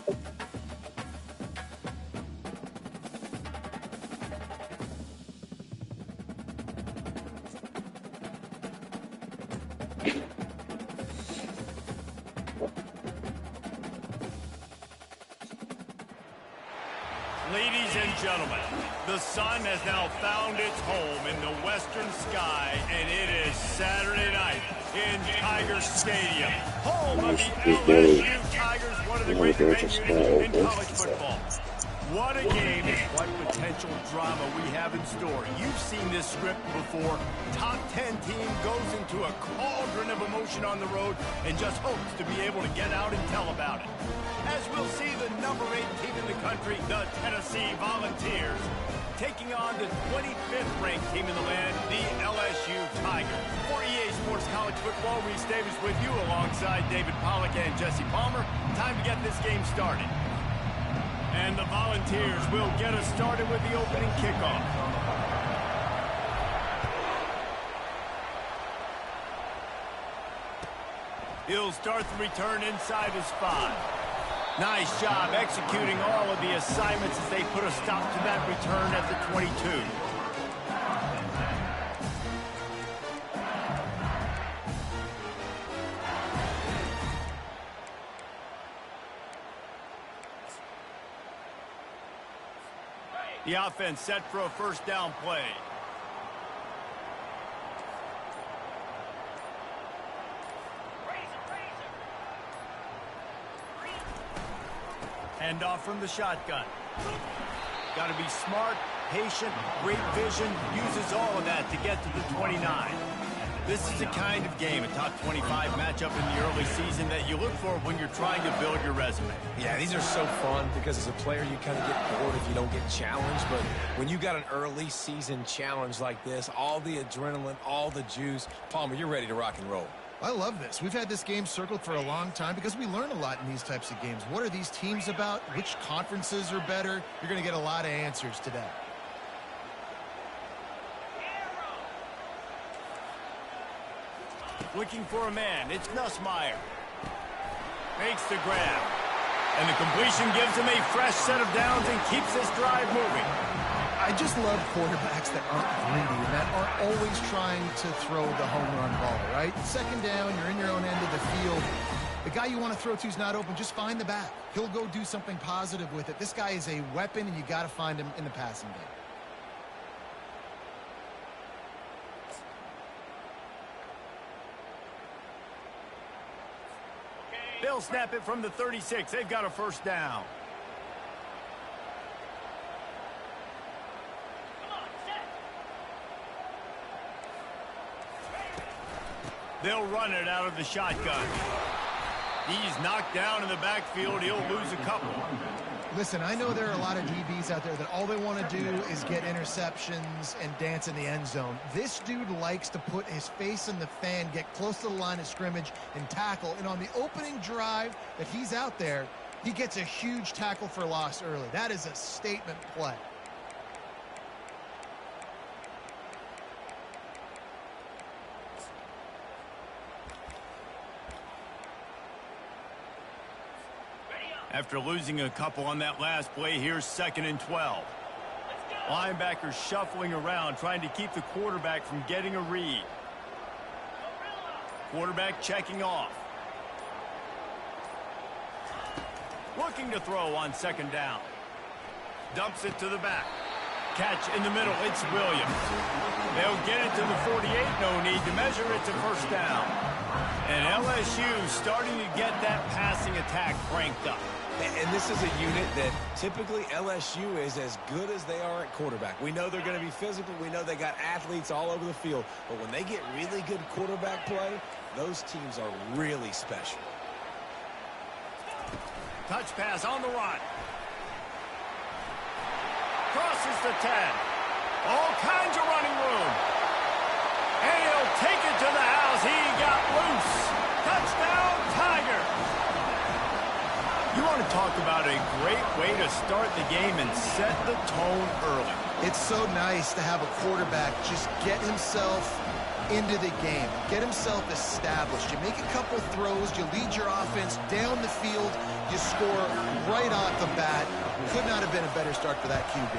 Ladies and gentlemen, the sun has now found its home in the western sky, and it is Saturday night in Tiger Stadium, home of the LSU Tigers, one of the great venues in college football. What a game, and what potential drama we have in store. You've seen this script before. Top 10 team goes into a cauldron of emotion on the road and just hopes to be able to get out and tell about it. As we'll see the number 8 team in the country, the Tennessee Volunteers, taking on the 25th ranked team in the land, the LSU Tigers. For EA Sports College Football, Reese Davis with you alongside David Pollack and Jesse Palmer. Time to get this game started. And the Volunteers will get us started with the opening kickoff. He'll start the return inside his 5. Nice job executing all of the assignments as they put a stop to that return at the 22. The offense set for a first down play. Hand off from the shotgun. Got to be smart, patient, great vision, uses all of that to get to the 29. This is the kind of game, a top 25 matchup in the early season that you look for when you're trying to build your resume. Yeah, these are so fun because as a player you kind of get bored if you don't get challenged, but when you got an early season challenge like this, all the adrenaline, all the juice, Palmer, you're ready to rock and roll. I love this. We've had this game circled for a long time because we learn a lot in these types of games. What are these teams about? Which conferences are better? You're going to get a lot of answers today. Looking for a man. It's Nussmeier. Makes the grab. And the completion gives him a fresh set of downs and keeps this drive moving. I just love quarterbacks that aren't greedy and that aren't always trying to throw the home run ball, right? Second down, you're in your own end of the field. The guy you want to throw to is not open. Just find the back. He'll go do something positive with it. This guy is a weapon, and you got to find him in the passing game. They'll snap it from the 36. They've got a first down. They'll run it out of the shotgun. He's knocked down in the backfield. He'll lose a couple. Listen, I know there are a lot of DBs out there that all they want to do is get interceptions and dance in the end zone. This dude likes to put his face in the fan, get close to the line of scrimmage, and tackle. And on the opening drive that he's out there, he gets a huge tackle for loss early. That is a statement play. After losing a couple on that last play, here's 2nd and 12. Linebackers shuffling around, trying to keep the quarterback from getting a read. Quarterback checking off. Looking to throw on 2nd down. Dumps it to the back. Catch in the middle, it's Williams. They'll get it to the 48, no need to measure it to first down. And LSU starting to get that passing attack cranked up. And this is a unit that typically LSU is as good as they are at quarterback. We know they're going to be physical. We know they got athletes all over the field. But when they get really good quarterback play, those teams are really special. Touch pass on the run. Crosses the 10. All kinds of running room. And he'll take it to the house. He got loose. Touchdown, Tigers. You want to talk about a great way to start the game and set the tone early. It's so nice to have a quarterback just get himself into the game, get himself established. You make a couple throws, you lead your offense down the field, you score right off the bat. Could not have been a better start for that QB.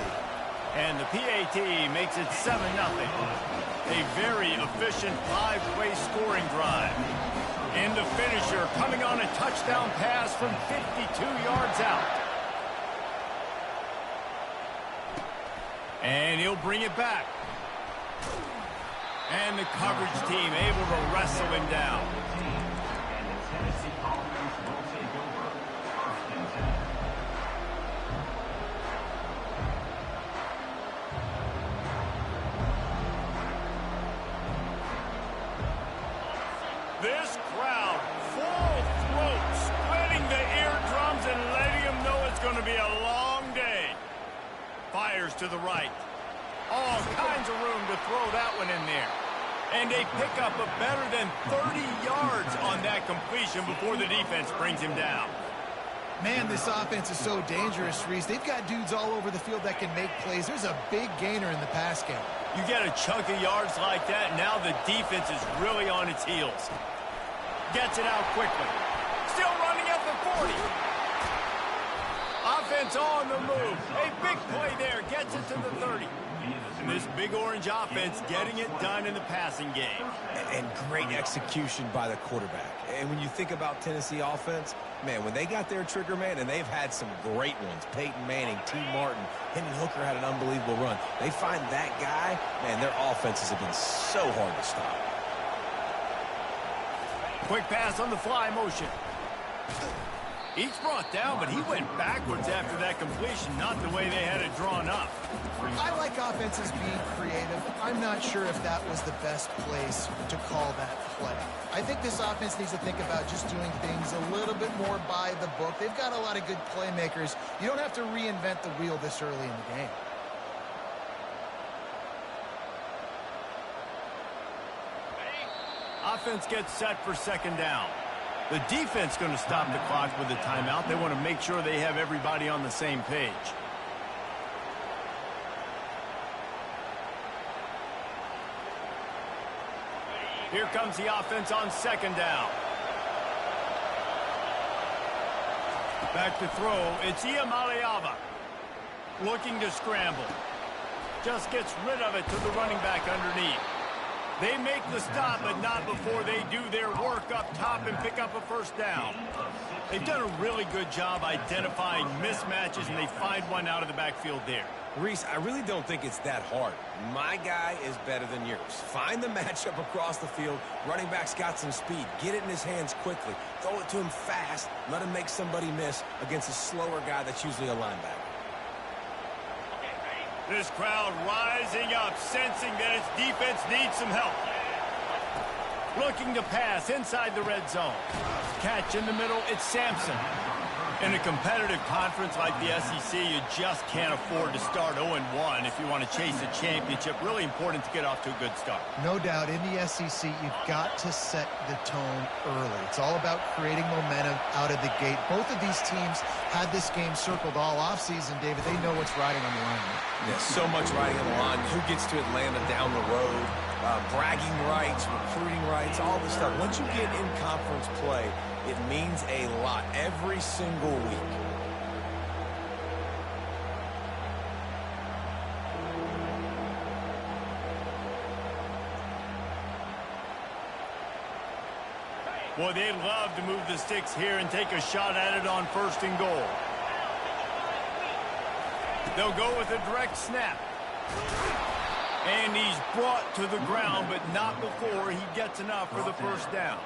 And the PAT makes it 7-0. A very efficient 5-play scoring drive. And the finisher coming on a touchdown pass from 52 yards out. And he'll bring it back. And the coverage team able to wrestle him down. This crowd, full throat, splitting the eardrums and letting them know it's going to be a long day. Fires to the right. All kinds of room to throw that one in there. And they pick up a better than 30 yards on that completion before the defense brings him down. Man, this offense is so dangerous, Reese. They've got dudes all over the field that can make plays. There's a big gainer in the pass game. You get a chunk of yards like that, now the defense is really on its heels. Gets it out quickly. Still running at the 40. Offense on the move. A big play there. Gets it to the 30. And this big orange offense getting it done in the passing game. And great execution by the quarterback. And when you think about Tennessee offense, man, when they got their trigger man, and they've had some great ones, Peyton Manning, T. Martin, Hendon Hooker had an unbelievable run. They find that guy, man, their offenses have been so hard to stop. Quick pass on the fly motion. Each brought down, but he went backwards after that completion, not the way they had it drawn up. I like offenses being creative. I'm not sure if that was the best place to call that play. I think this offense needs to think about just doing things a little bit more by the book. They've got a lot of good playmakers. You don't have to reinvent the wheel this early in the game. Offense gets set for second down. The defense going to stop the clock with a timeout. They want to make sure they have everybody on the same page. Here comes the offense on second down. Back to throw. It's Iamaleava. Looking to scramble. Just gets rid of it to the running back underneath. They make the stop, but not before they do their work up top and pick up a first down. They've done a really good job identifying mismatches, and they find one out of the backfield there. Reese, I really don't think it's that hard. My guy is better than yours. Find the matchup across the field. Running back's got some speed. Get it in his hands quickly. Throw it to him fast. Let him make somebody miss against a slower guy that's usually a linebacker. This crowd rising up, sensing that its defense needs some help. Looking to pass inside the red zone. Catch in the middle, it's Sampson. In a competitive conference like the SEC, you just can't afford to start 0-1 if you want to chase a championship. Really important to get off to a good start. No doubt, in the SEC, you've got to set the tone early. It's all about creating momentum out of the gate. Both of these teams had this game circled all offseason, David. They know what's riding on the line. Yeah, so much riding on the line. Who gets to Atlanta down the road? Bragging rights, recruiting rights, all this stuff. Once you get in conference play, it means a lot every single week. Boy, they'd love to move the sticks here and take a shot at it on first and goal. They'll go with a direct snap. And he's brought to the ground, but not before he gets enough for the first down.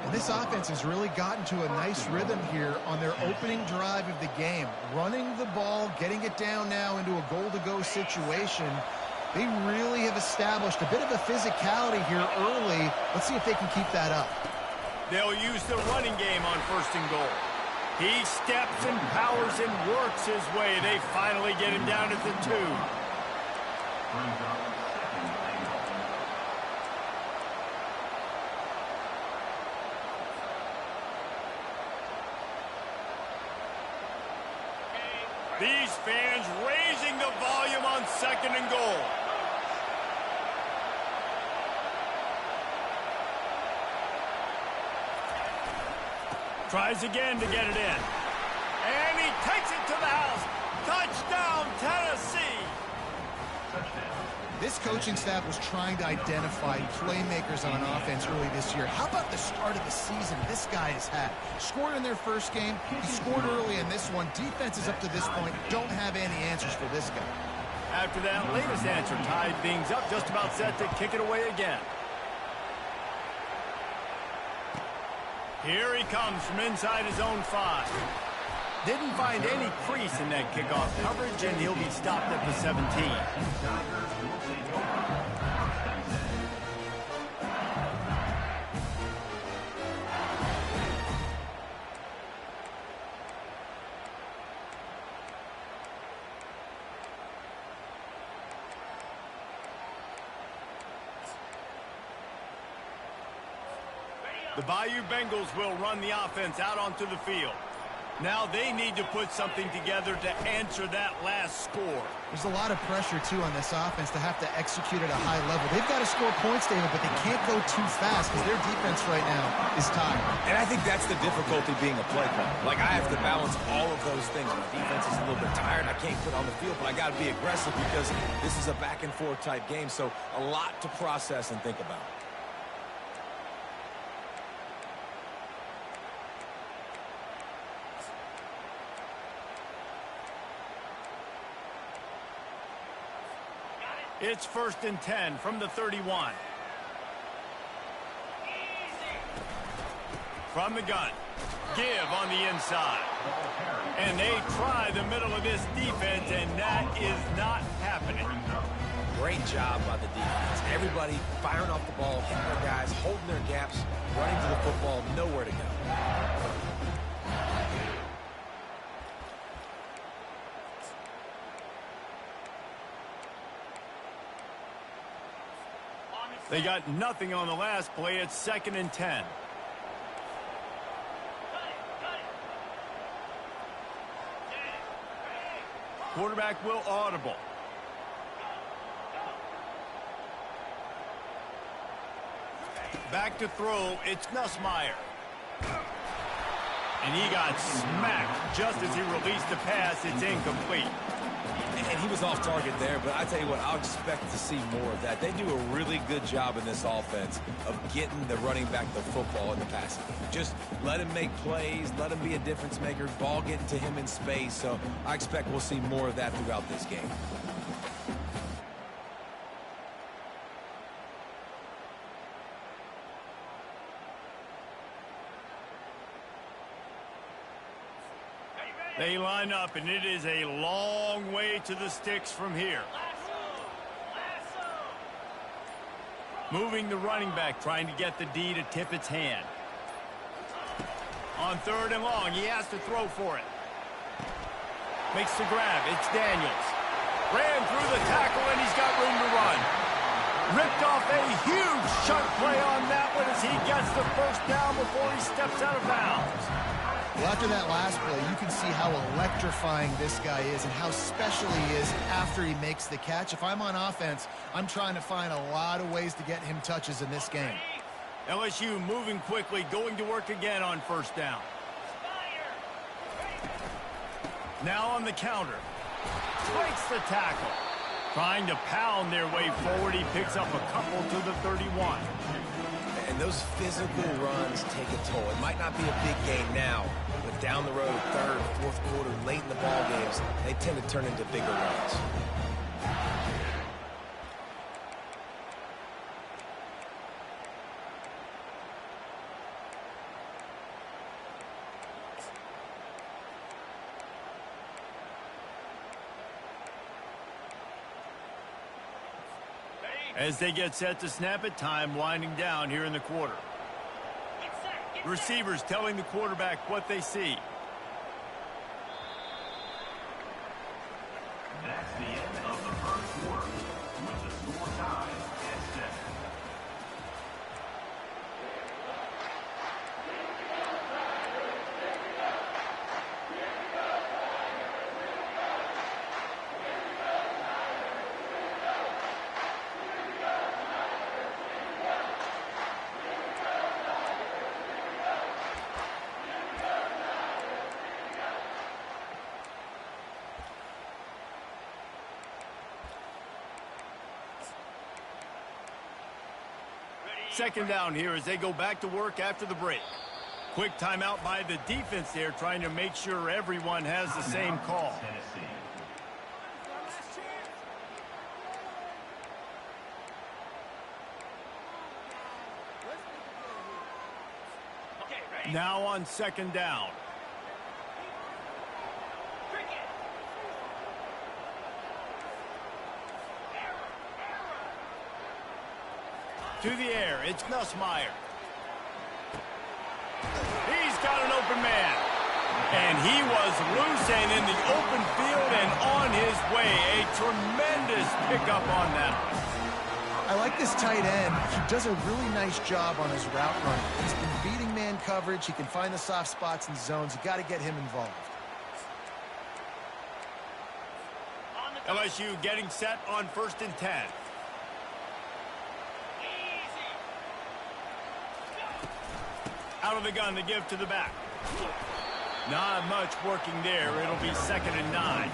And this offense has really gotten to a nice rhythm here on their opening drive of the game. Running the ball, getting it down now into a goal-to-go situation. They really have established a bit of a physicality here early. Let's see if they can keep that up. They'll use the running game on first and goal. He steps and powers and works his way. They finally get him down at the 2. These fans raising the volume on second and goal. Tries again to get it in. And he takes it to the house. Touchdown, Tennessee. This coaching staff was trying to identify playmakers on offense early this year. How about the start of the season this guy has had? Scored in their first game. He scored early in this one. Defenses up to this point don't have any answers for this guy. After that latest answer, tied things up, just about set to kick it away again. Here he comes from inside his own 5. Didn't find any crease in that kickoff coverage, and he'll be stopped at the 17. The Bayou Bengals will run the offense out onto the field. Now they need to put something together to answer that last score. There's a lot of pressure, too, on this offense to have to execute at a high level. They've got to score points, David, but they can't go too fast because their defense right now is tired. And I think that's the difficulty being a play caller. Like, I have to balance all of those things. My defense is a little bit tired. I can't put on the field, but I got to be aggressive because this is a back-and-forth type game, so a lot to process and think about. It's 1st and 10 from the 31. From the gun. Give on the inside. And they try the middle of this defense, and that is not happening. Great job by the defense. Everybody firing off the ball, hitting their guys, holding their gaps, running to the football, nowhere to go. They got nothing on the last play. It's 2nd and 10. Quarterback will audible. Back to throw. It's Nussmeier. And he got smacked just as he released the pass. It's incomplete. And he was off target there, but I tell you what, I'll expect to see more of that. They do a really good job in this offense of getting the running back the football in the passing game. Just let him make plays, let him be a difference maker, ball getting to him in space. So I expect we'll see more of that throughout this game. They line up, and it is a long way to the sticks from here. Moving the running back, trying to get the D to tip its hand. On 3rd and long, he has to throw for it. Makes the grab. It's Daniels. Ran through the tackle, and he's got room to run. Ripped off a huge chunk play on that one as he gets the 1st down before he steps out of bounds. Well, after that last play, you can see how electrifying this guy is and how special he is after he makes the catch. If I'm on offense, I'm trying to find a lot of ways to get him touches in this game. LSU moving quickly, going to work again on 1st down. Now on the counter. Breaks the tackle. Trying to pound their way forward. He picks up a couple to the 31. And those physical runs take a toll. It might not be a big game now, but down the road, 3rd, 4th quarter, late in the ball games, they tend to turn into bigger runs. As they get set to snap it, time winding down here in the quarter. Receivers telling the quarterback what they see. That's the end of the 1st quarter with the score tied at 7. second down here as they go back to work after the break. Quick timeout by the defense there, trying to make sure everyone has the same call. Now on second down. To the air, it's Nussmeier. He's got an open man. And he was loose and in the open field and on his way. A tremendous pickup on that one. I like this tight end. He does a really nice job on his route run. He's been beating man coverage. He can find the soft spots and zones. You got to get him involved. LSU getting set on 1st and 10. Out of the gun to give to the back. Not much working there. It'll be 2nd and 9.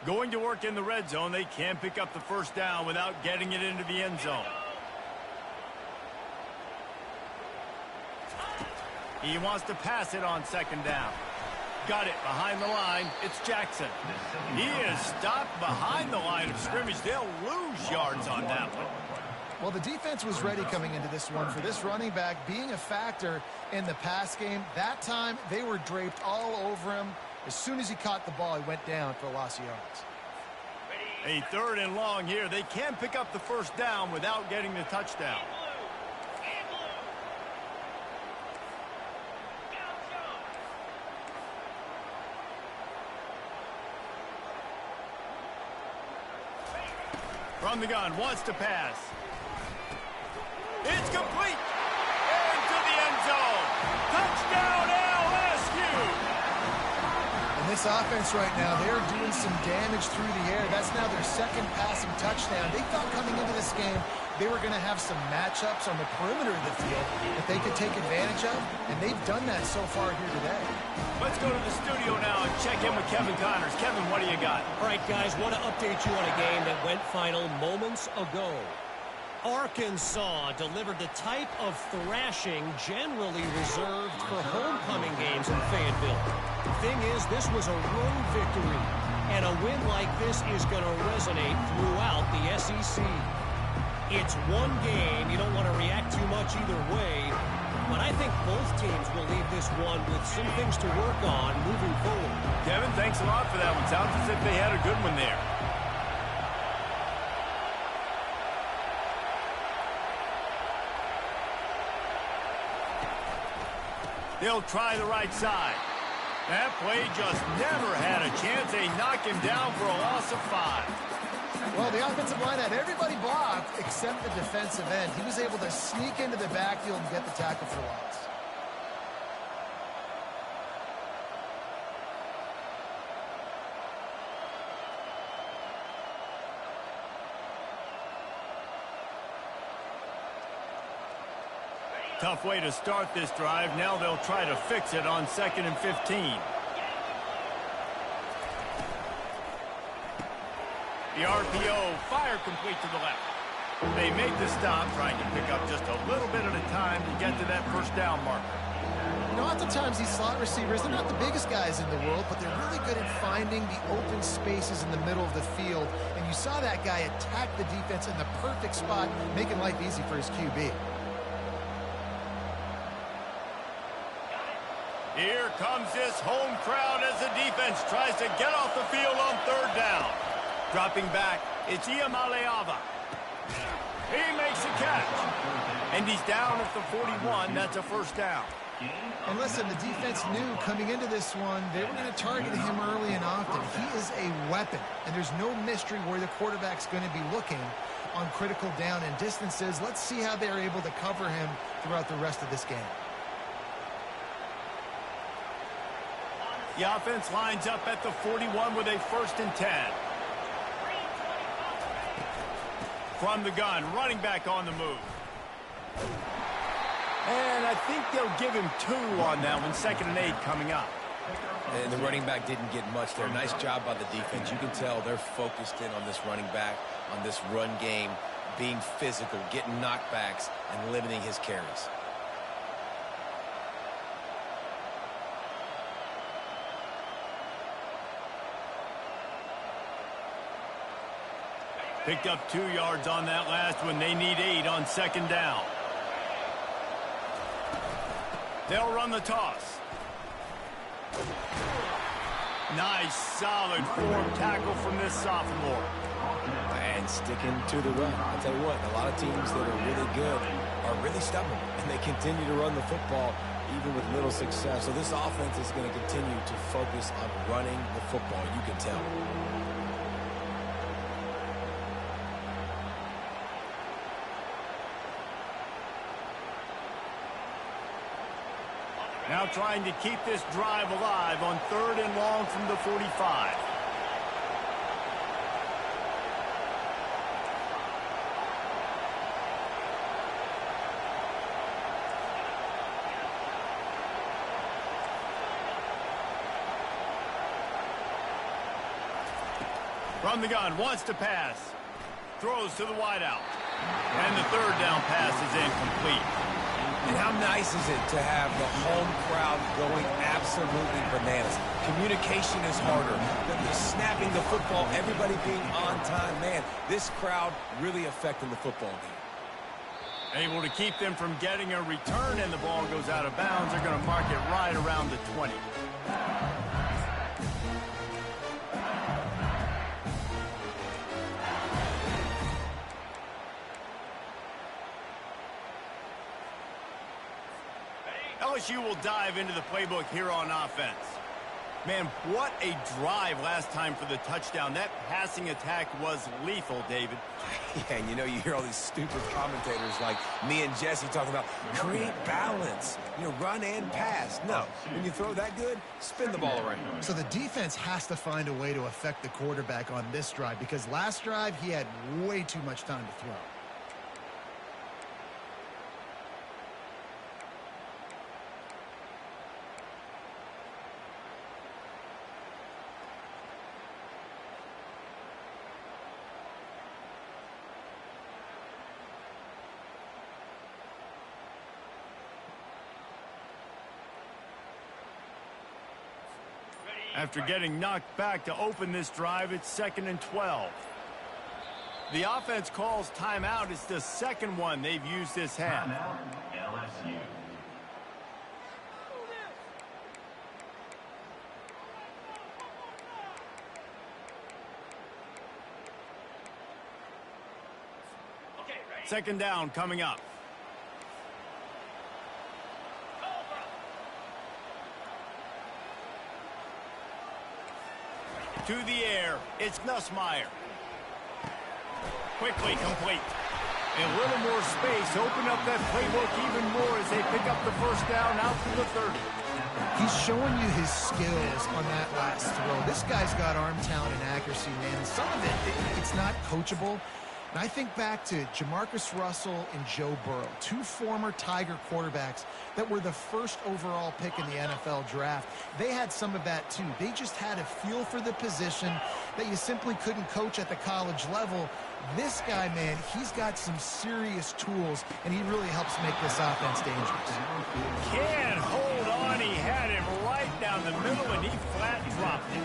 Going to work in the red zone. They can't pick up the first down without getting it into the end zone. He wants to pass it on 2nd down. Got it behind the line. It's Jackson. He is stopped behind the line of scrimmage. They'll lose yards on that one. Well, the defense was ready coming into this one for this running back being a factor in the pass game. That time, they were draped all over him. As soon as he caught the ball, he went down for a loss of yards. A 3rd and long here. They can pick up the first down without getting the touchdown. From the gun, wants to pass. It's complete. Into the end zone. Touchdown, LSU. And this offense right now, they're doing some damage through the air. That's now their 2nd passing touchdown. They thought coming into this game they were going to have some matchups on the perimeter of the field that they could take advantage of, and they've done that so far here today. Let's go to the studio now and check in with Kevin Connors. Kevin, what do you got? All right, guys, want to update you on a game that went final moments ago. Arkansas delivered the type of thrashing generally reserved for homecoming games in Fayetteville. Thing is, this was a road victory, and a win like this is going to resonate throughout the SEC. It's one game. You don't want to react too much either way, but I think both teams will leave this one with some things to work on moving forward. Kevin, thanks a lot for that one. Sounds as if they had a good one there. They'll try the right side. That play just never had a chance. They knock him down for a loss of 5. Well, the offensive line had everybody blocked except the defensive end. He was able to sneak into the backfield and get the tackle for loss. Tough way to start this drive. Now they'll try to fix it on 2nd and 15. The RPO, fire complete to the left. They make the stop, trying to pick up just a little bit at a time to get to that first down marker. You know, oftentimes these slot receivers, they're not the biggest guys in the world, but they're really good at finding the open spaces in the middle of the field. And you saw that guy attack the defense in the perfect spot, making life easy for his QB. Here comes this home crowd as the defense tries to get off the field on 3rd down. Dropping back, it's Iamaleava. He makes a catch. And he's down at the 41. That's a first down. And listen, the defense knew coming into this one, they were going to target him early and often. He is a weapon, and there's no mystery where the quarterback's going to be looking on critical down and distances. Let's see how they're able to cover him throughout the rest of this game. The offense lines up at the 41 with a 1st and 10. From the gun, running back on the move. And I think they'll give him 2 on that one. 2nd and 8 coming up. And the running back didn't get much there. Nice job by the defense. You can tell they're focused in on this running back, on this run game, being physical, getting knockbacks, and limiting his carries. Picked up 2 yards on that last one. They need 8 on 2nd down. They'll run the toss. Nice, solid form tackle from this sophomore. And sticking to the run. I'll tell you what, a lot of teams that are really good are really stubborn, and they continue to run the football even with little success. So this offense is going to continue to focus on running the football, you can tell. Now trying to keep this drive alive on 3rd and long from the 45. From the gun, wants to pass. Throws to the wideout. And the 3rd down pass is incomplete. And how nice is it to have the home crowd going absolutely bananas? Communication is harder than just snapping the football, everybody being on time. Man, this crowd really affecting the football game. Able to keep them from getting a return, and the ball goes out of bounds. They're going to mark it right around the 20. LSU will dive into the playbook here on offense. Man, what a drive last time for the touchdown. That passing attack was lethal, David. Yeah, and you hear all these stupid commentators like me and Jesse talking about create balance, run and pass. No, when you throw that good, spin the ball around. So the defense has to find a way to affect the quarterback on this drive, because last drive he had way too much time to throw. After getting knocked back to open this drive, it's 2nd and 12. The offense calls timeout. It's the 2nd one they've used this half. Timeout, LSU. Second down coming up. To the air, it's Nussmeier. Quickly complete. A little more space, open up that playbook even more as they pick up the 1st down out to the 30. He's showing you his skills on that last throw. This guy's got arm talent and accuracy, man. Some of it's not coachable. And I think back to Jamarcus Russell and Joe Burrow, 2 former Tiger quarterbacks that were the 1st overall pick in the NFL draft. They had some of that too. They just had a feel for the position that you simply couldn't coach at the college level. This guy, man, he's got some serious tools, and he really helps make this offense dangerous. Can't hold on. He had him right down the middle, and he flat dropped it.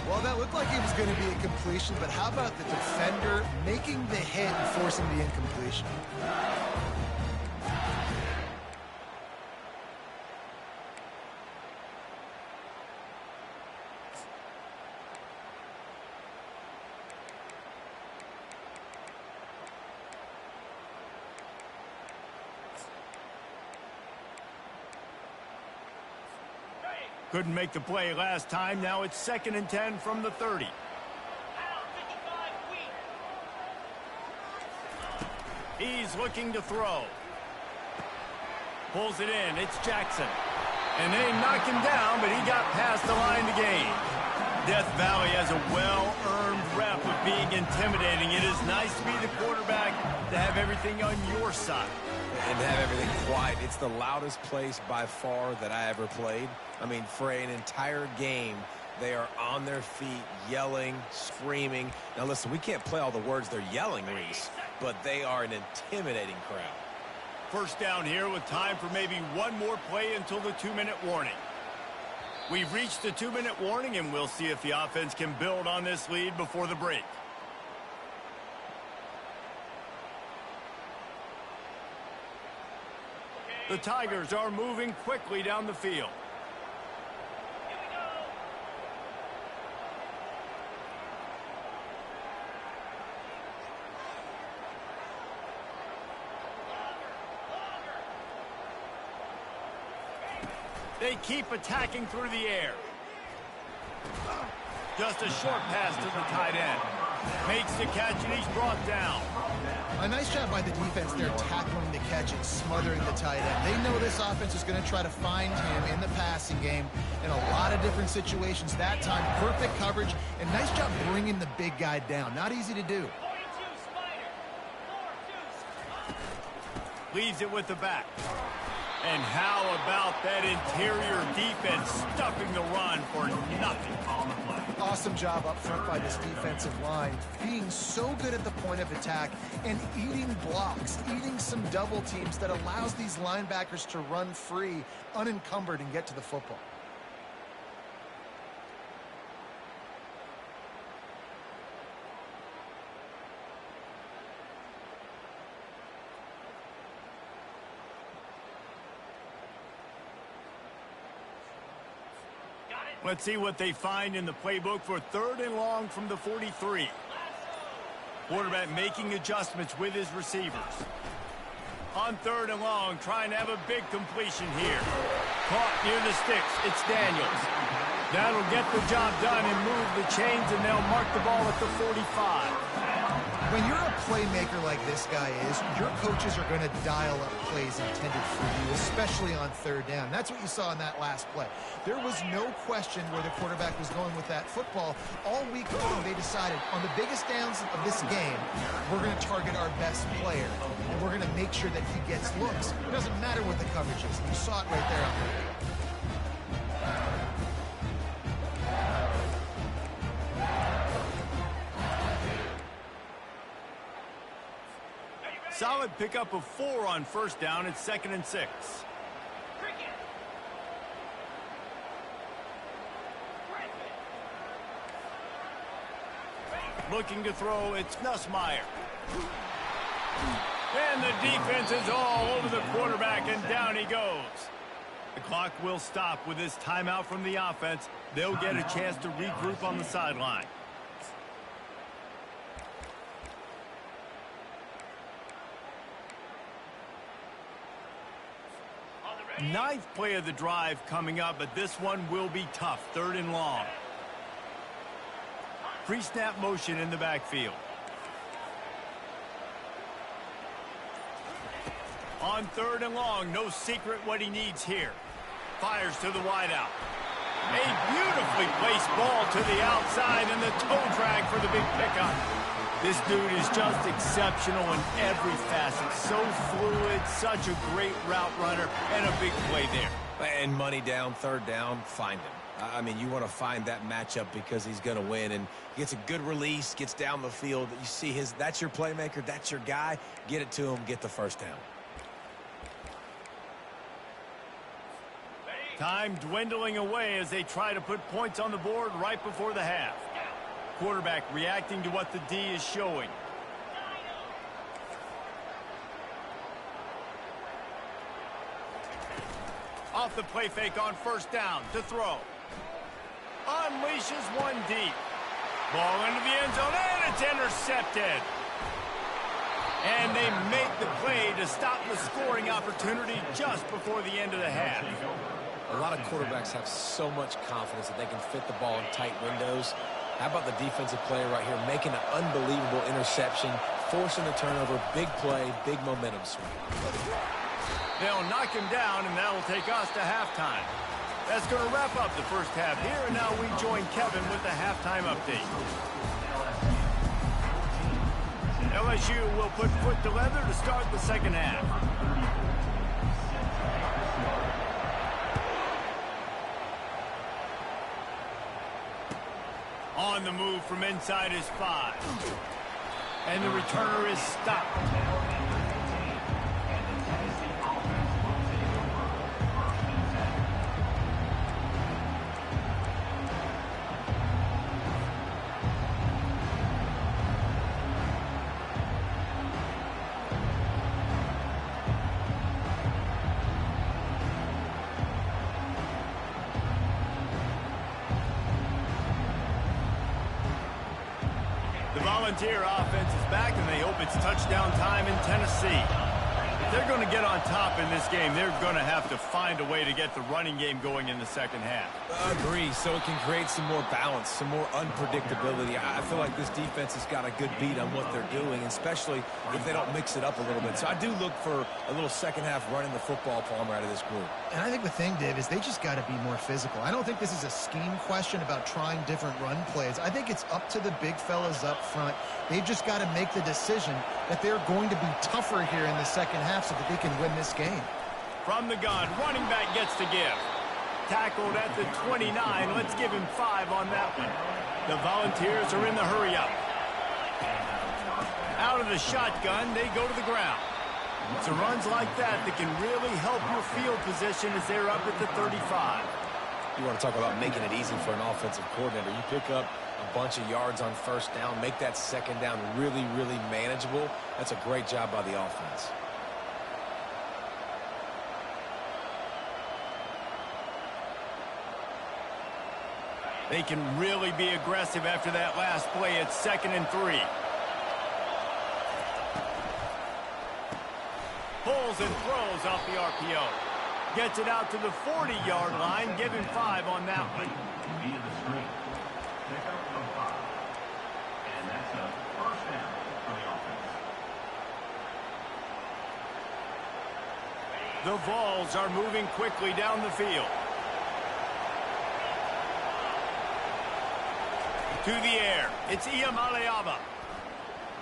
Well, that looked like it was going to be a completion, but how about the defender making the hit and forcing the incompletion? Couldn't make the play last time. Now it's 2nd and 10 from the 30. He's looking to throw. Pulls it in. It's Jackson. And they knock him down, but he got past the line to gain. Death Valley has a well-earned rep of being intimidating. It is nice to be the quarterback, to have everything on your side. And to have everything quiet. It's the loudest place by far that I ever played. I mean, for an entire game, they are on their feet, yelling, screaming. Now, listen, we can't play all the words they're yelling, Reese, but they are an intimidating crowd. First down here with time for maybe one more play until the 2-minute warning. We've reached the 2-minute warning, and we'll see if the offense can build on this lead before the break. The Tigers are moving quickly down the field. They keep attacking through the air. Just a short pass to the tight end. Makes the catch, and he's brought down. A nice job by the defense there, tackling the catch and smothering the tight end. They know this offense is going to try to find him in the passing game in a lot of different situations. That time, perfect coverage, and nice job bringing the big guy down. Not easy to do. Leaves it with the back. And how about that interior defense stuffing the run for nothing? Awesome job up front by this defensive line, being so good at the point of attack and eating blocks, eating some double teams that allows these linebackers to run free, unencumbered, and get to the football. Let's see what they find in the playbook for 3rd and long from the 43. Quarterback making adjustments with his receivers. On 3rd and long, trying to have a big completion here. Caught near the sticks. It's Daniels. That'll get the job done and move the chains, and they'll mark the ball at the 45. When you're a playmaker like this guy is, your coaches are going to dial up plays intended for you, especially on 3rd down. That's what you saw in that last play. There was no question where the quarterback was going with that football. All week long, they decided on the biggest downs of this game, we're going to target our best player, and we're going to make sure that he gets looks. It doesn't matter what the coverage is. You saw it right there on the field. Solid pickup of 4 on 1st down. It's 2nd and 6. Looking to throw, it's Nussmeier. And the defense is all over the quarterback, and down he goes. The clock will stop with this timeout from the offense. They'll get a chance to regroup on the sideline. 9th play of the drive coming up, but this one will be tough. 3rd and long. Pre-snap motion in the backfield. On 3rd and long, no secret what he needs here. Fires to the wideout. A beautifully placed ball to the outside, and the toe drag for the big pickup. This dude is just exceptional in every facet. So fluid, such a great route runner, and a big play there. And money down, 3rd down, find him. I mean, you want to find that matchup because he's going to win, and gets a good release, gets down the field. You see that's your playmaker, that's your guy. Get it to him, get the 1st down. Time dwindling away as they try to put points on the board right before the half. Quarterback reacting to what the D is showing. Off the play fake on 1st down to throw. Unleashes one deep. Ball into the end zone, and it's intercepted. And they make the play to stop the scoring opportunity just before the end of the half. A lot of quarterbacks have so much confidence that they can fit the ball in tight windows. How about the defensive player right here making an unbelievable interception, forcing the turnover, big play, big momentum swing. They'll knock him down, and that'll take us to halftime. That's going to wrap up the first half here, and now we join Kevin with the halftime update. LSU will put foot to leather to start the second half. On the move from inside his 5. And the returner is stopped. The Volunteer offense is back, and they hope it's touchdown time in Tennessee. If they're going to get on top in this game, they're going to have to find a way to get the running game going in the second half. Agree, so it can create some more balance, some more unpredictability. I feel like this defense has got a good beat on what they're doing, especially if they don't mix it up a little bit. So I do look for a little second half running the football palm out of this group. And I think the thing, Dave, is they just got to be more physical. I don't think this is a scheme question about trying different run plays. I think it's up to the big fellas up front. They've just got to make the decision that they're going to be tougher here in the second half so that they can win this game. From the gun, running back gets the give. Tackled at the 29. Let's give him 5 on that one. The Volunteers are in the hurry-up. Out of the shotgun, they go to the ground. It's runs like that that can really help your field position as they're up at the 35. You want to talk about making it easy for an offensive coordinator. You pick up a bunch of yards on first down, make that second down really, really manageable. That's a great job by the offense. They can really be aggressive after that last play. It's 2nd and 3. Pulls and throws off the RPO. Gets it out to the 40-yard line. Give him 5 on that one. Via the screen. Pick up of 5. And that's a first down for the offense. The Vols are moving quickly down the field. To the air. It's Iamaleava.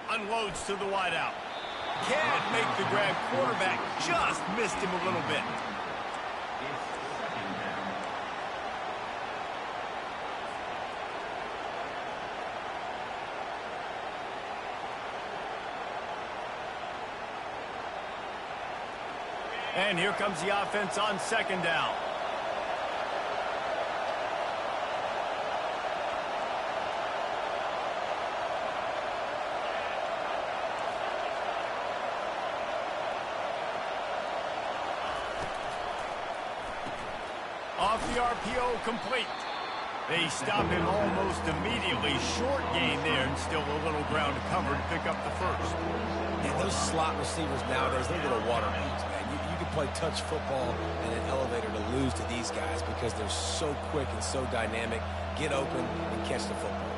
Unloads to the wideout. Can't make the grab. Quarterback just missed him a little bit. And here comes the offense on 2nd down. Off the RPO, complete. They stop him almost immediately. Short gain there, and still a little ground covered to pick up the first. Yeah, those slot receivers nowadays, they're little water boys, man. You can play touch football in an elevator to lose to these guys because they're so quick and so dynamic. Get open and catch the football.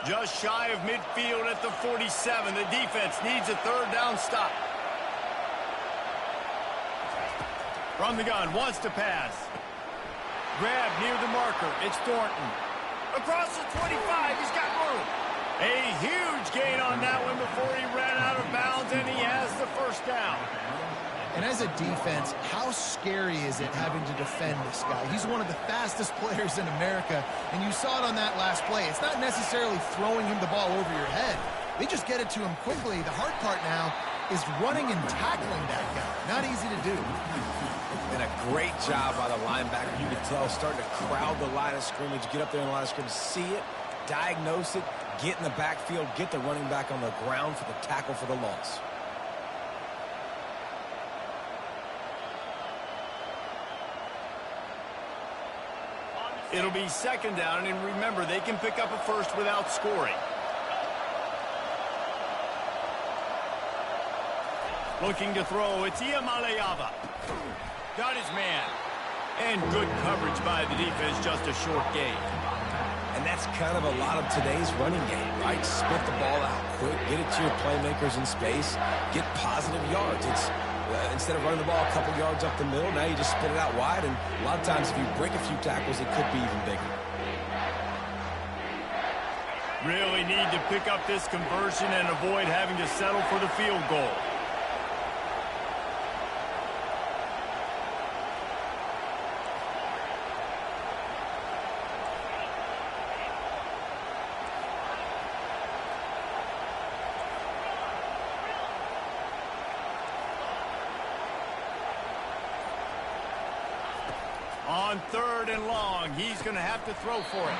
Just shy of midfield at the 47. The defense needs a 3rd down stop. From the gun, wants to pass. Grab near the marker. It's Thornton. Across the 25, he's got room. A huge gain on that one before he ran out of bounds, and he has the first down. And as a defense, how scary is it having to defend this guy? He's one of the fastest players in America, and you saw it on that last play. It's not necessarily throwing him the ball over your head. They just get it to him quickly. The hard part now is running and tackling that guy. Not easy to do. And a great job by the linebacker. You can tell starting to crowd the line of scrimmage, get up there in the line of scrimmage, see it, diagnose it, get in the backfield, get the running back on the ground for the tackle for the loss. It'll be 2nd down, and remember, they can pick up a first without scoring. Looking to throw, it's Iamaleava. Got his man. And good coverage by the defense, just a short gain. And And that's kind of a lot of today's running game, right? Spit the ball out quick, get it to your playmakers in space, get positive yards. It's instead of running the ball a couple yards up the middle, now you just spit it out wide, and a lot of times if you break a few tackles, it could be even bigger. Really need to pick up this conversion and avoid having to settle for the field goal. On 3rd and long, he's going to have to throw for it.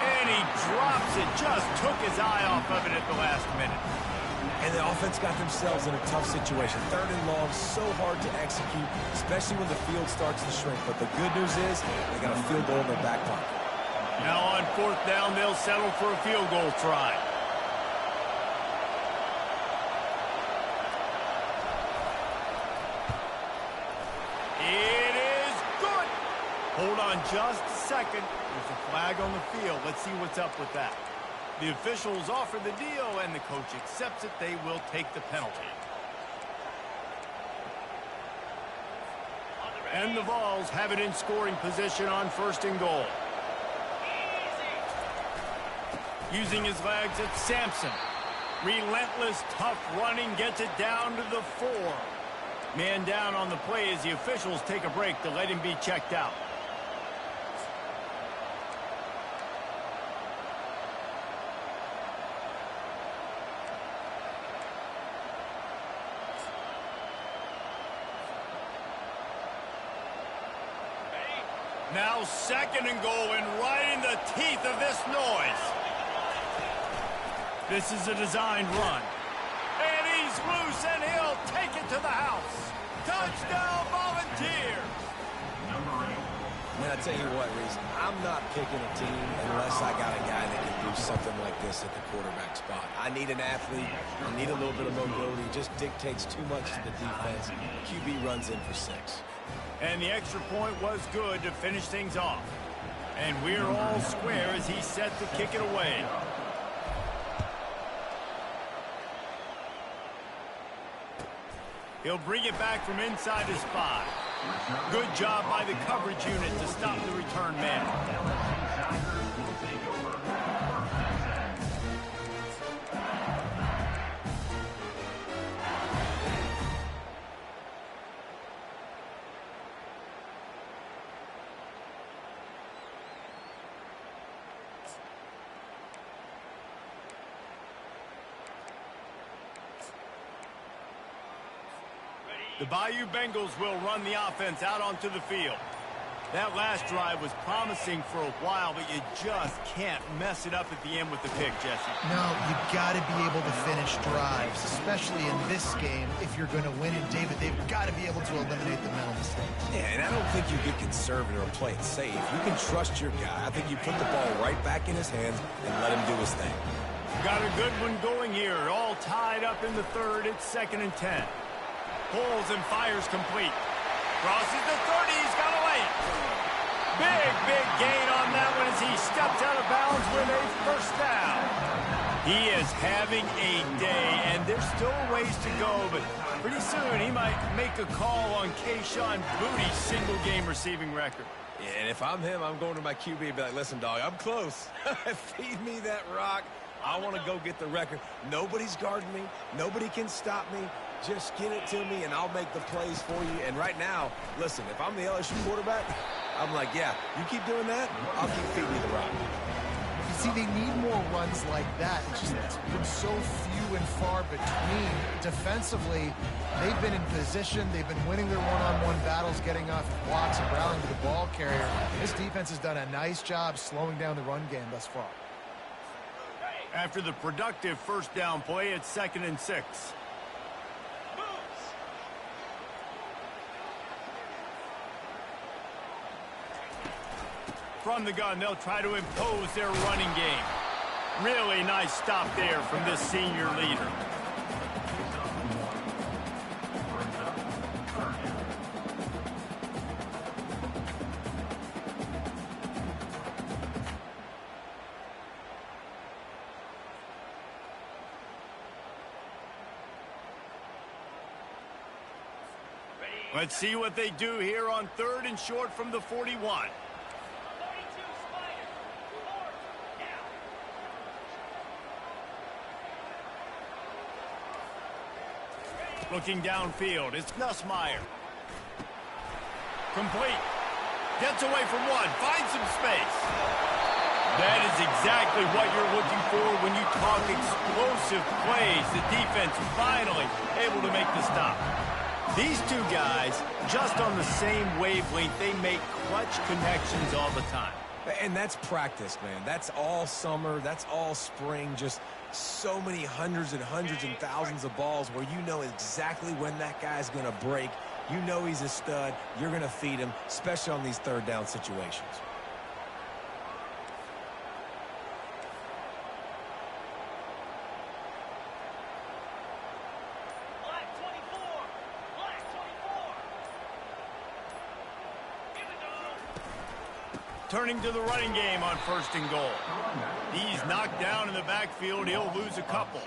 And he drops it. Just took his eye off of it at the last minute. And the offense got themselves in a tough situation. 3rd and long, so hard to execute, especially when the field starts to shrink. But the good news is they got a field goal in their back pocket. Now on 4th down, they'll settle for a field goal try. Hold on just a second. There's a flag on the field. Let's see what's up with that. The officials offer the deal, and the coach accepts it. They will take the penalty. And the Vols have it in scoring position on 1st and goal. Using his legs, it's Sampson. Relentless, tough running, gets it down to the 4. Man down on the play as the officials take a break to let him be checked out. Now 2nd and goal, and right in the teeth of this noise. This is a designed run. And he's loose, and he'll take it to the house. Touchdown, Volunteers! Man, I tell you what, Reese, I'm not picking a team unless I got a guy that can do something like this at the quarterback spot. I need an athlete. I need a little bit of mobility. It just dictates too much to the defense. QB runs in for 6. And the extra point was good to finish things off. And we're all square as he's set to kick it away. He'll bring it back from inside his 5. Good job by the coverage unit to stop the return man. The Bayou Bengals will run the offense out onto the field. That last drive was promising for a while, but you just can't mess it up at the end with the pick, Jesse. No, you've got to be able to finish drives, especially in this game. If you're going to win it, David, they've got to be able to eliminate the mental mistakes. Yeah, and I don't think you get conservative or play it safe. You can trust your guy. I think you put the ball right back in his hands and let him do his thing. Got a good one going here. All tied up in the 3rd. It's 2nd and 10. Pulls and fires complete. Crosses the 30. He's got a lane. Big gain on that one as he steps out of bounds with a 1st down. He is having a day, and there's still a ways to go, but pretty soon he might make a call on Kayshon Boutte's single-game receiving record. Yeah, and if I'm him, I'm going to my QB and be like, listen, dog, I'm close. Feed me that rock. I want to go get the record. Nobody's guarding me. Nobody can stop me. Just get it to me, and I'll make the plays for you. And right now, listen, if I'm the LSU quarterback, I'm like, yeah, you keep doing that, I'll keep feeding you the rock. You see, they need more runs like that. It's just it's been so few and far between. Defensively, they've been in position. They've been winning their one-on-one battles, getting off blocks and rallying to the ball carrier. This defense has done a nice job slowing down the run game thus far. After the productive 1st down play, it's 2nd and 6. From the gun, they'll try to impose their running game. Really nice stop there from this senior leader. Let's see what they do here on 3rd and short from the 41. Looking downfield, it's Nussmeier. Complete. Gets away from one, finds some space. That is exactly what you're looking for when you talk explosive plays. The defense finally able to make the stop. These two guys, just on the same wavelength, they make clutch connections all the time. And that's practice, man. That's all summer. That's all spring. Just so many hundreds and thousands of balls where you know exactly when that guy's going to break. You know he's a stud. You're going to feed him, especially on these 3rd down situations. Turning to the running game on 1st and goal. He's knocked down in the backfield. He'll lose a couple.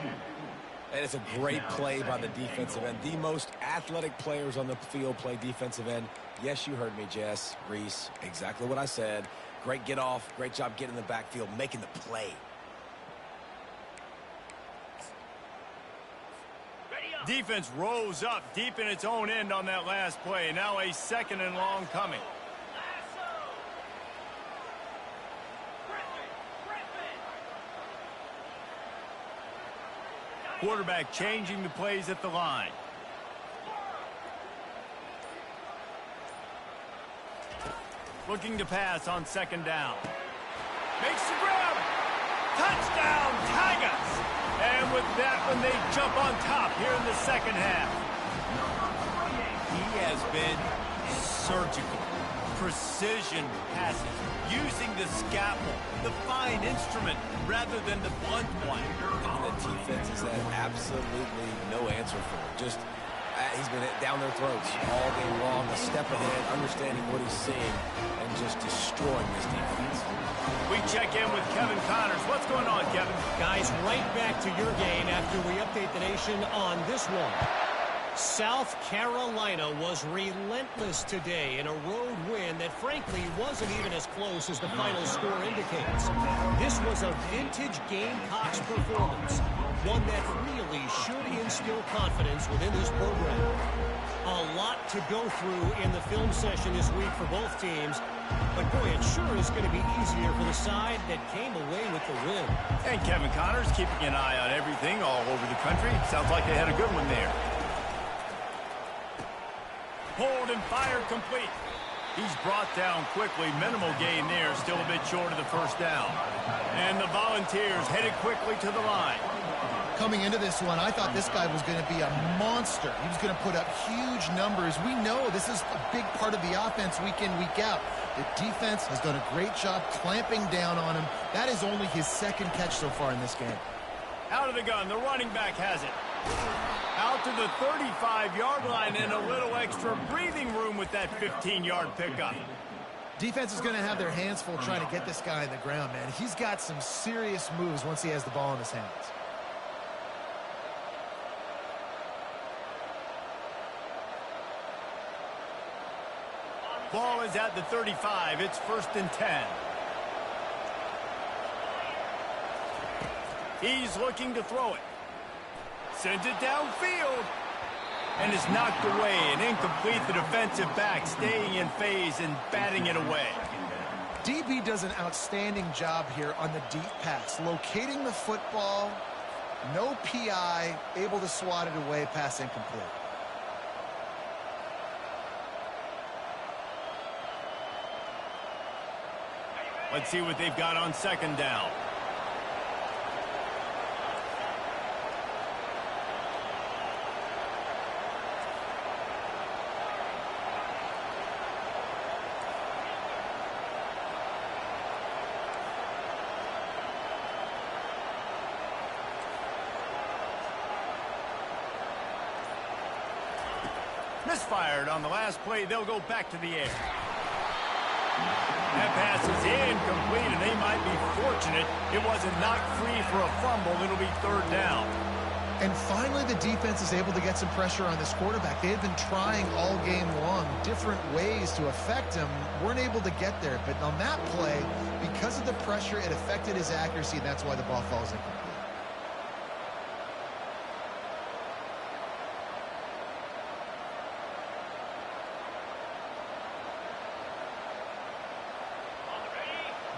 And it's a great play by the defensive end. The most athletic players on the field play defensive end. Yes, you heard me, Jess, Reese. Exactly what I said. Great get off. Great job getting in the backfield, making the play. Defense rose up deep in its own end on that last play. Now a 2nd and long coming. Quarterback changing the plays at the line. Looking to pass on 2nd down. Makes the grab. Touchdown, Tigers. And with that one, they jump on top here in the 2nd half. He has been surgical. Precision passes. Using the scalpel, the fine instrument, rather than the blunt one. And the defense has had absolutely no answer for it. Just, he's been down their throats all day long, a step ahead, understanding what he's seeing, and just destroying this defense. We check in with Kevin Connors. What's going on, Kevin? Guys, right back to your game after we update the nation on this one. South Carolina was relentless today in a road win that frankly wasn't even as close as the final score indicates. This was a vintage Gamecocks performance, one that really should instill confidence within this program. A lot to go through in the film session this week for both teams, but boy, it sure is going to be easier for the side that came away with the win. And Kevin Connors keeping an eye on everything all over the country. Sounds like they had a good one there. Hold and fire complete. He's brought down quickly. Minimal gain there. Still a bit short of the 1st down. And the Volunteers headed quickly to the line. Coming into this one, I thought this guy was going to be a monster. He was going to put up huge numbers. We know this is a big part of the offense week in, week out. The defense has done a great job clamping down on him. That is only his 2nd catch so far in this game. Out of the gun. The running back has it. Out to the 35-yard line and a little extra breathing room with that 15-yard pickup. Defense is going to have their hands full trying to get this guy in the ground, man. He's got some serious moves once he has the ball in his hands. Ball is at the 35. It's 1st and 10. He's looking to throw it. Sends it downfield. And is knocked away and incomplete. The defensive back staying in phase and batting it away. DB does an outstanding job here on the deep pass. Locating the football, no PI, able to swat it away, pass incomplete. Let's see what they've got on 2nd down. Misfired on the last play. They'll go back to the air. That pass is incomplete, and they might be fortunate it wasn't knocked free for a fumble. It'll be 3rd down. And finally, the defense is able to get some pressure on this quarterback. They have been trying all game long different ways to affect him. Weren't able to get there. But on that play, because of the pressure, it affected his accuracy, and that's why the ball falls incomplete.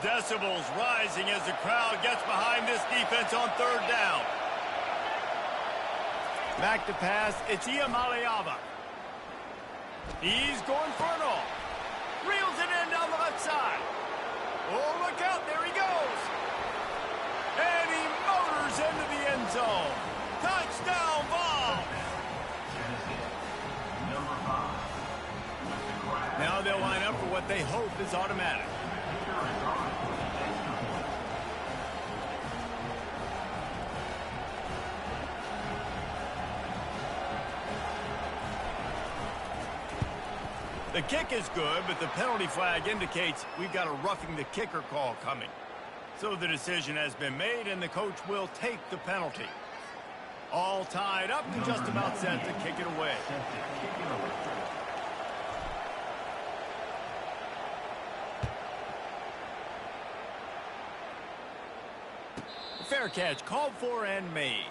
Decibels rising as the crowd gets behind this defense on third down. Back to pass, it's Iamaleava. He's going for it all. Reels it in down the left side. Oh, look out, there he goes. And he motors into the end zone. Touchdown ball. Now they'll line up for what they hope is automatic. The kick is good, but the penalty flag indicates we've got a roughing the kicker call coming. So the decision has been made, and the coach will take the penalty. All tied up and just about set to kick it away. Fair catch called for and made.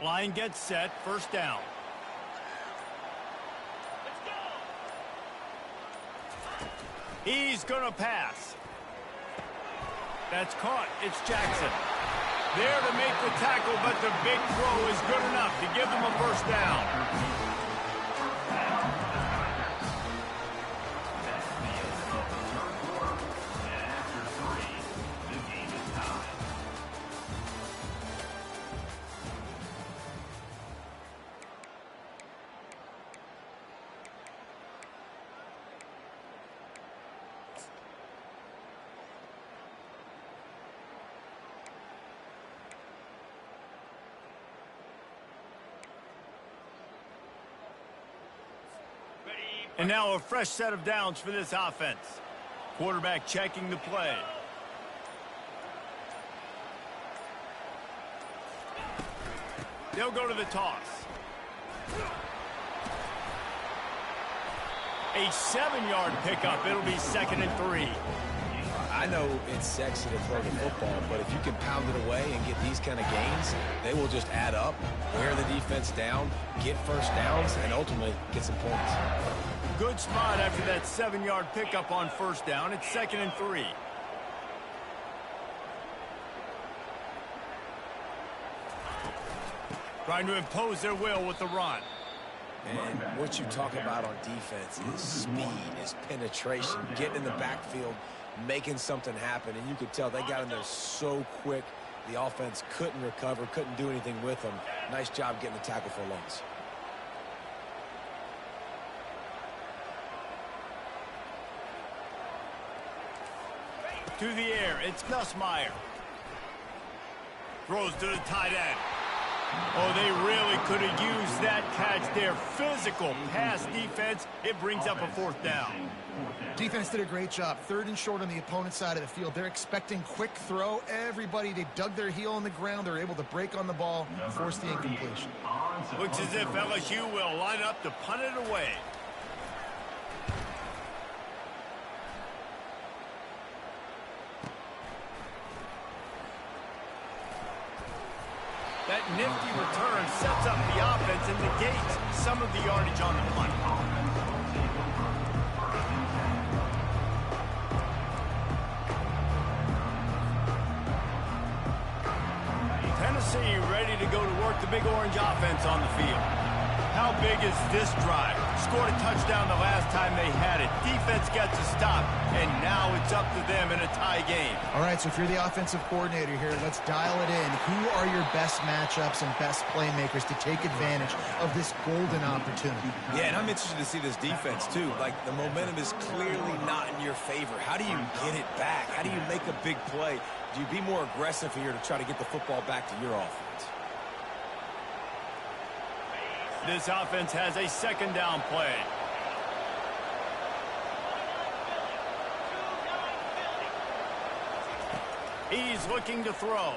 Line gets set, first down. Let's go. He's going to pass. That's caught. It's Jackson. There to make the tackle, but the big throw is good enough to give them a first down. And now a fresh set of downs for this offense. Quarterback checking the play. They'll go to the toss. A 7-yard pickup. It'll be 2nd and 3. I know it's sexy to throw the football, but if you can pound it away and get these kind of gains, they will just add up, wear the defense down, get first downs, and ultimately get some points. Good spot after that 7-yard pickup on first down. It's 2nd and 3. Trying to impose their will with the run. And what you talk about on defense is speed, is penetration, getting in the backfield, making something happen. And you could tell they got in there so quick, the offense couldn't recover, couldn't do anything with them. Nice job getting the tackle for a loss. To the air, it's Gus Meyer. Throws to the tight end. Oh, they really could have used that catch there. Physical pass defense. It brings up a 4th down. Defense did a great job. 3rd and short on the opponent's side of the field. They're expecting quick throw. Everybody, they dug their heel on the ground. They're able to break on the ball, force the incompletion. Looks as if LSU will line up to punt it away. That nifty return sets up the offense and negates some of the yardage on the punt. Tennessee ready to go to work the Big Orange offense on the field. How big is this drive? Scored a touchdown the last time they had it. Defense gets a stop, and now it's up to them in a tie game. All right, so if you're the offensive coordinator here, let's dial it in. Who are your best matchups and best playmakers to take advantage of this golden opportunity? Yeah, and I'm interested to see this defense, too. Like, the momentum is clearly not in your favor. How do you get it back? How do you make a big play? Do you be more aggressive here to try to get the football back to your offense? This offense has a second down play. He's looking to throw.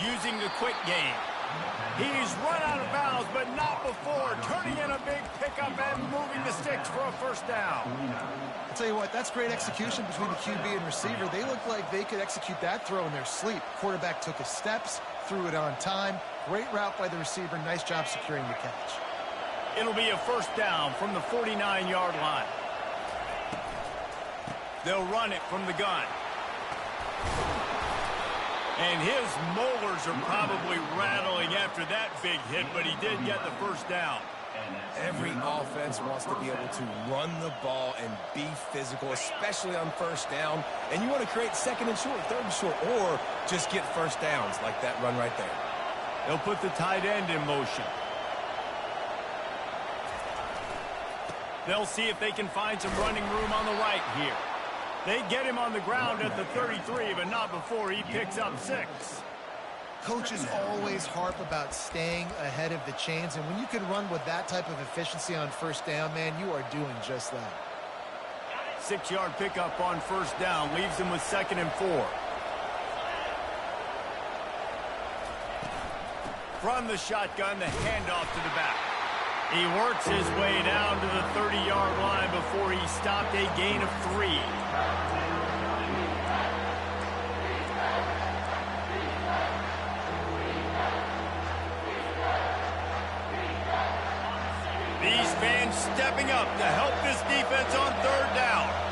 Using the quick game. He's run out of bounds, but not before. Turning in a big pickup and moving the sticks for a first down. I'll tell you what, that's great execution between the QB and receiver. They look like they could execute that throw in their sleep. Quarterback took his steps, threw it on time. Great route by the receiver. Nice job securing the catch. It'll be a first down from the 49-yard line. They'll run it from the gun. And his molars are probably rattling after that big hit, but he did get the first down. Every offense wants to be able to run the ball and be physical, especially on first down. And you want to create second and short, third and short, or just get first downs like that run right there. They'll put the tight end in motion. They'll see if they can find some running room on the right here. They get him on the ground at the 33, but not before he picks up 6. Coaches always harp about staying ahead of the chains, and when you can run with that type of efficiency on first down, man, you are doing just that. 6-yard pickup on first down leaves him with 2nd and 4. From the shotgun, the handoff to the back. He works his way down to the 30-yard line before he stopped a gain of 3. These fans stepping up to help this defense on 3rd down.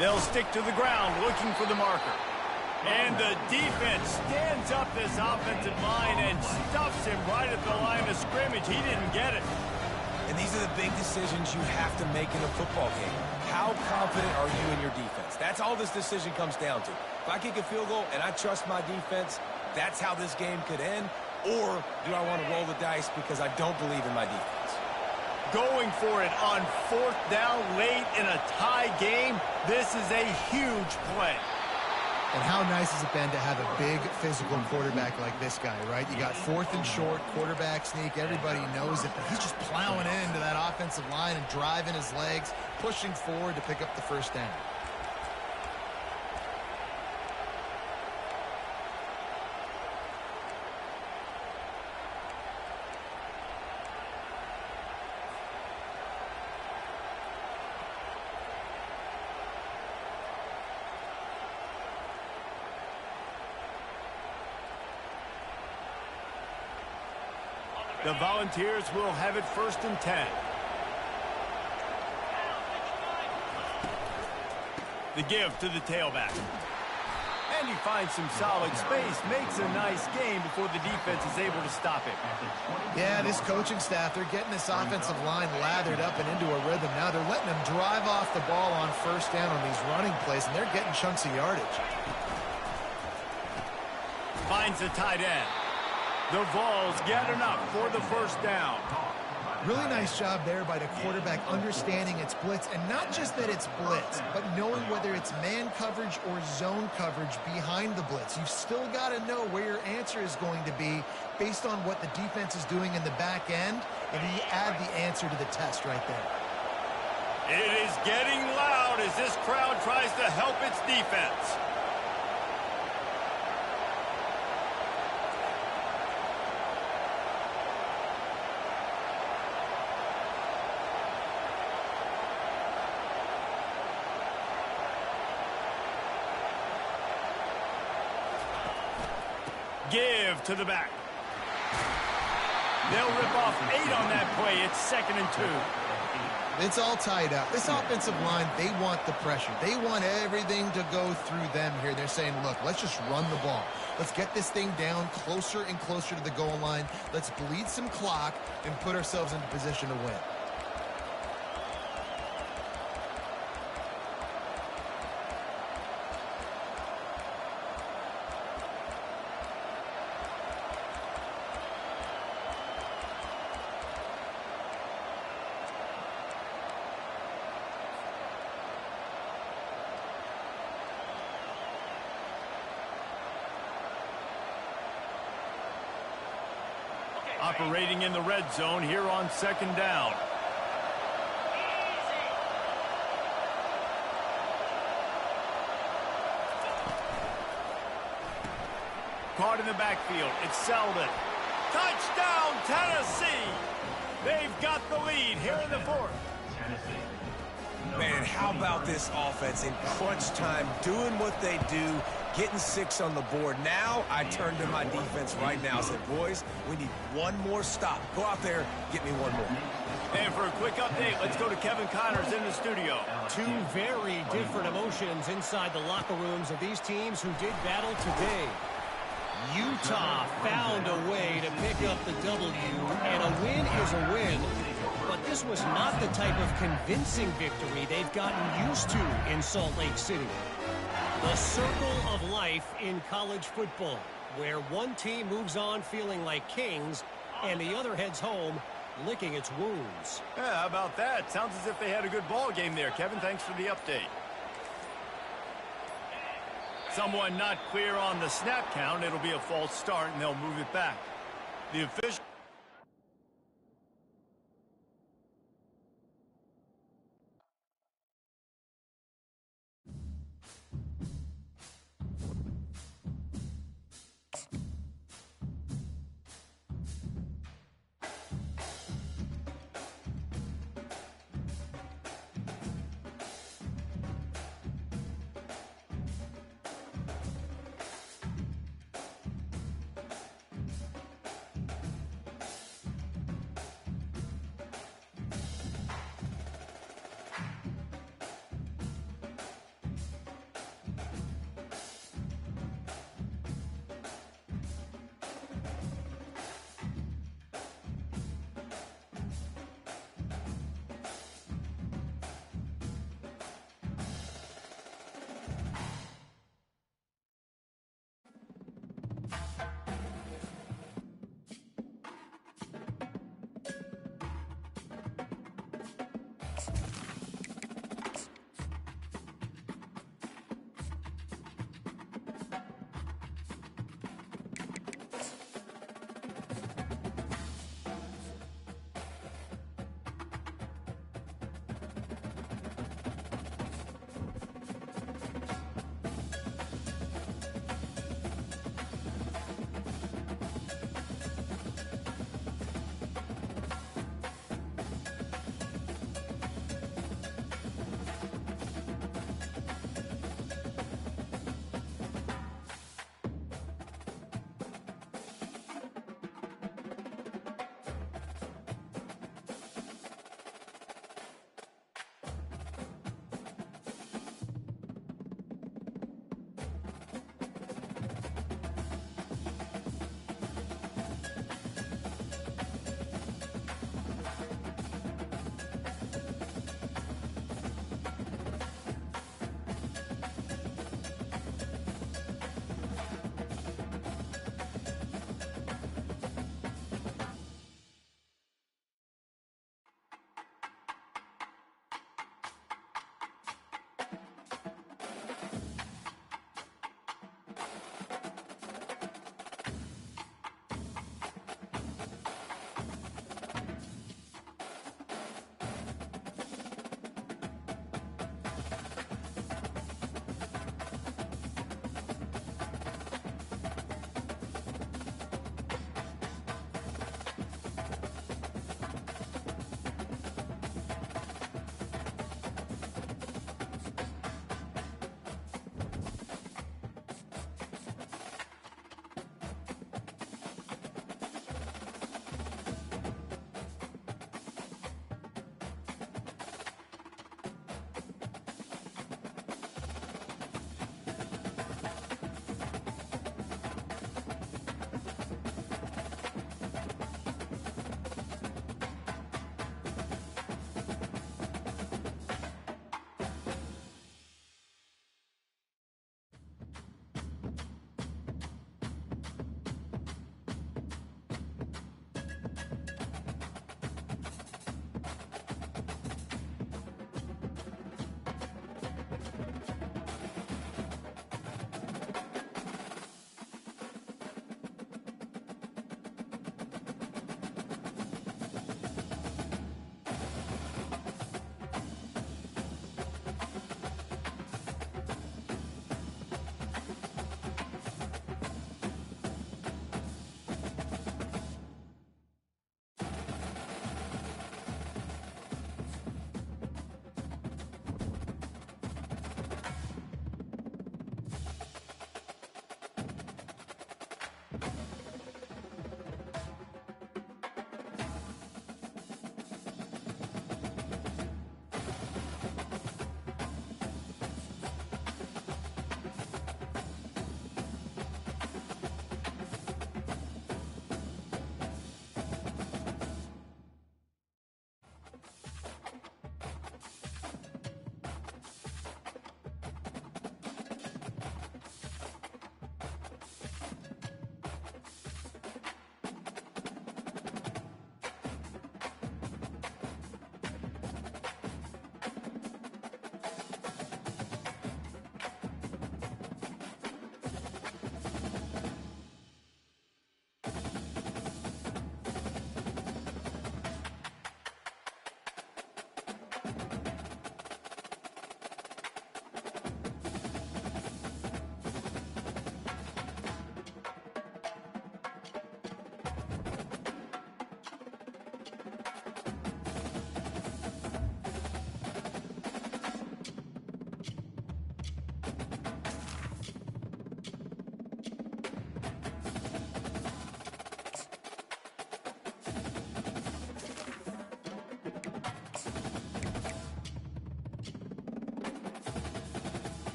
They'll stick to the ground looking for the marker. And the defense stands up this offensive line and stuffs him right at the line of scrimmage. He didn't get it. And these are the big decisions you have to make in a football game. How confident are you in your defense? That's all this decision comes down to. If I kick a field goal and I trust my defense, that's how this game could end. Or do I want to roll the dice because I don't believe in my defense? Going for it on 4th down late in a tie game. This is a huge play. And how nice has it been to have a big physical quarterback like this guy, right? You got 4th and short, quarterback sneak. Everybody knows it, but he's just plowing into that offensive line and driving his legs, pushing forward to pick up the first down. The Volunteers will have it 1st and 10. The give to the tailback. And he finds some solid space, makes a nice gain before the defense is able to stop him. Yeah, this coaching staff, they're getting this offensive line lathered up and into a rhythm. Now they're letting them drive off the ball on first down on these running plays, and they're getting chunks of yardage. Finds the tight end. The Vols get enough for the first down. Really nice job there by the quarterback understanding it's blitz, and not just that it's blitz, but knowing whether it's man coverage or zone coverage behind the blitz. You've still got to know where your answer is going to be based on what the defense is doing in the back end, and you add the answer to the test right there. It is getting loud as this crowd tries to help its defense. Give to the back. They'll rip off 8 on that play. It's 2nd and 2. It's all tied up. This offensive line, they want the pressure. They want everything to go through them here. They're saying, look, let's just run the ball. Let's get this thing down closer and closer to the goal line. Let's bleed some clock and put ourselves into position to win. Operating in the red zone here on 2nd down. Caught in the backfield. It's Selden. Touchdown, Tennessee! They've got the lead here in the 4th. Man, how about this offense in crunch time, doing what they do, getting 6 on the board. Now I turn to my defense right now and say, boys, we need one more stop. Go out there, get me one more. And for a quick update, let's go to Kevin Connors in the studio. Two very different emotions inside the locker rooms of these teams who did battle today. Utah found a way to pick up the W, and a win is a win. But this was not the type of convincing victory they've gotten used to in Salt Lake City. The circle of life in college football, where one team moves on feeling like kings, and the other heads home licking its wounds. Yeah, how about that? Sounds as if they had a good ball game there. Kevin, thanks for the update. Someone not clear on the snap count. It'll be a false start, and they'll move it back. The official...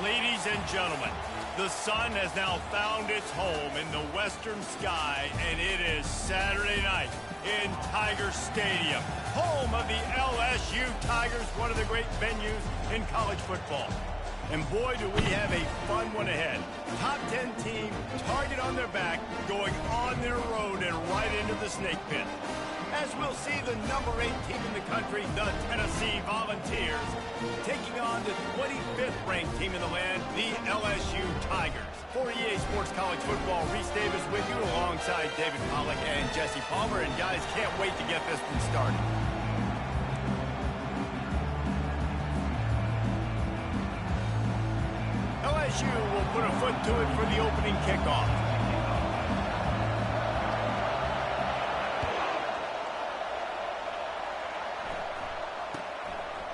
Ladies and gentlemen, the sun has now found its home in the western sky, and it is Saturday night in Tiger Stadium, home of the LSU Tigers, one of the great venues in college football. And boy, do we have a fun one ahead. Top 10 team, target on their back, going on their road and right into the snake pit. As we'll see the number 8 team in the country, the Tennessee Volunteers, taking on the 25th ranked team in the land, the LSU Tigers. For EA Sports College Football, Reese Davis with you alongside David Pollack and Jesse Palmer. And guys, can't wait to get this one started. LSU will put a foot to it for the opening kickoff.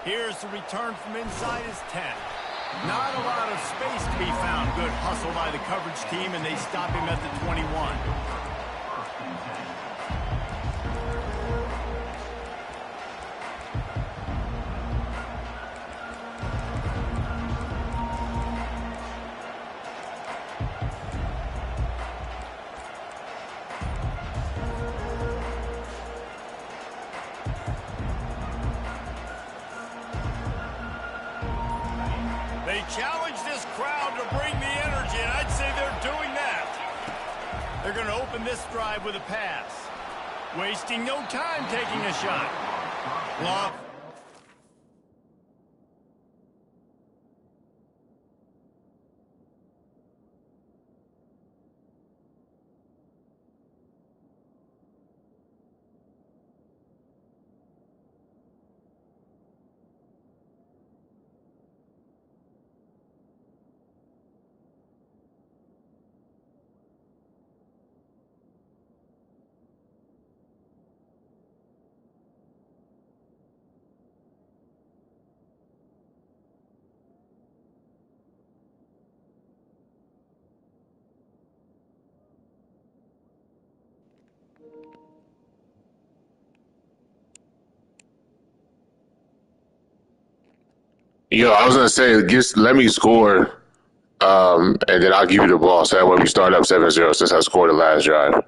Here's the return from inside his 10. Not a lot of space to be found. Good hustle by the coverage team, and they stop him at the 21. They challenge this crowd to bring the energy, and I'd say they're doing that. They're going to open this drive with a pass. Wasting no time taking a shot. Lob. Yo, I was gonna say, just let me score, and then I'll give you the ball. So that way we start up 7-0 since I scored the last drive.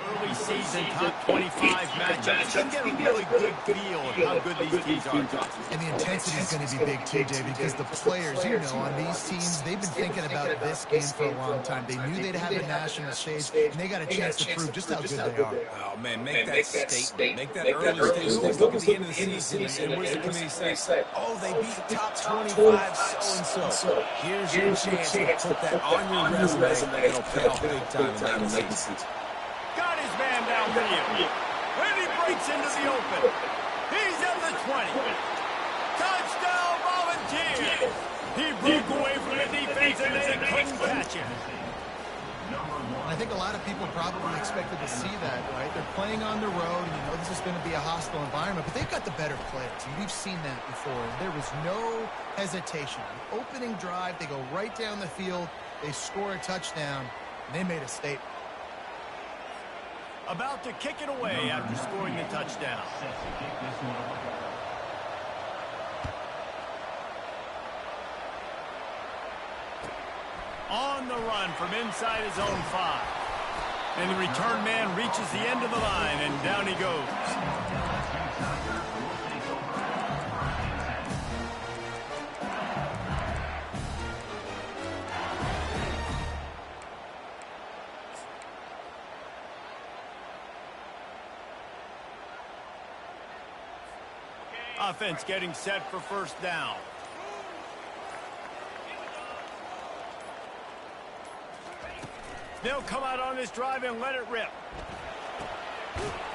Early season top 25 matchups. You can get a really good feel of how good these teams are. And the intensity is going to be big too, David, because the players, you know, on these teams, they've been thinking about this game for a long time. They knew they'd have a national stage, and they got a chance to prove just how good they are. Oh, man, make that statement. Make that early statement. Look at the end of the season, and where's the committee say? Oh, they beat top 25 so-and-so. Here's your chance to put that on your resume, and it'll pay off big time in the season. Got his man downfield. And he breaks into the open. He's at the 20. Touchdown, Volunteers. He broke away from the defense and they couldn't catch him. I think a lot of people probably expected to see that, right? They're playing on the road, and you know this is going to be a hostile environment, but they've got the better players, and we've seen that before. There was no hesitation. The opening drive, they go right down the field, they score a touchdown, and they made a statement. About to kick it away after scoring the touchdown. On the run from inside his own 5. And the return man reaches the end of the line, and down he goes. offense getting set for first down. They'll come out on this drive and let it rip.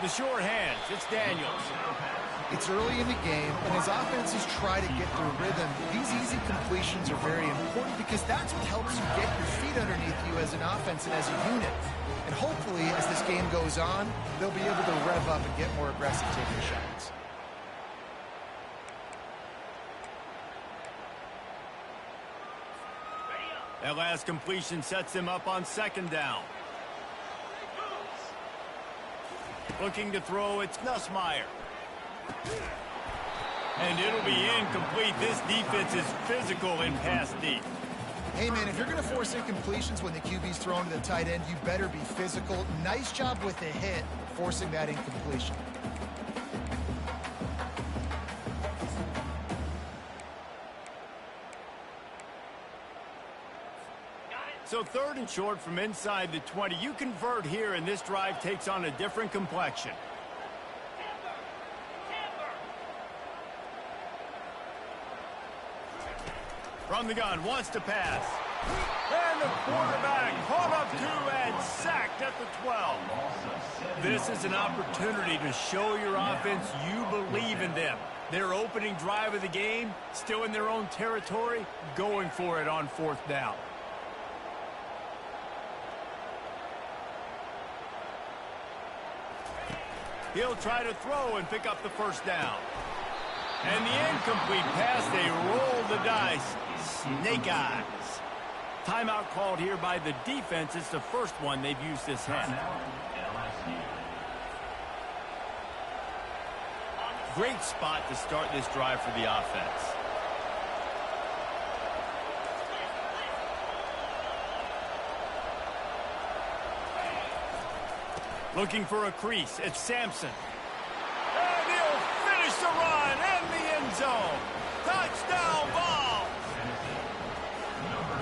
The short hands, it's Daniels. It's early in the game, and as offenses try to get their rhythm, these easy completions are very important because that's what helps you get your feet underneath you as an offense and as a unit. And hopefully, as this game goes on, they'll be able to rev up and get more aggressive taking shots. That last completion sets him up on second down. Looking to throw, it's Nussmeier. And it'll be incomplete. This defense is physical in pass deep. Hey, man, if you're going to force incompletions when the QB's thrown to the tight end, you better be physical. Nice job with the hit, forcing that incompletion. So 3rd and short from inside the 20. You convert here, and this drive takes on a different complexion. From the gun, wants to pass. And the quarterback caught up to and sacked at the 12. This is an opportunity to show your offense you believe in them. Their opening drive of the game, still in their own territory, going for it on 4th down. He'll try to throw and pick up the first down. And the incomplete pass, they roll the dice. Snake eyes. Timeout called here by the defense. It's the first one they've used this half. Great spot to start this drive for the offense. Looking for a crease. It's Sampson. And he'll finish the run in the end zone. Touchdown ball.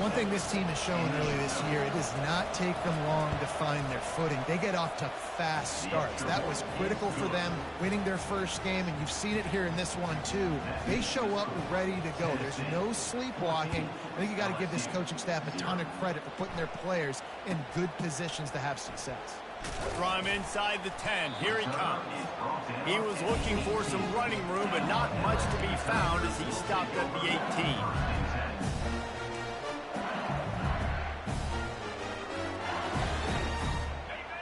One thing this team has shown early this year, it does not take them long to find their footing. They get off to fast starts. That was critical for them winning their first game, and you've seen it here in this one too. They show up ready to go. There's no sleepwalking. I think you got to give this coaching staff a ton of credit for putting their players in good positions to have success. From inside the 10, here he comes. He was looking for some running room, but not much to be found as he stopped at the 18.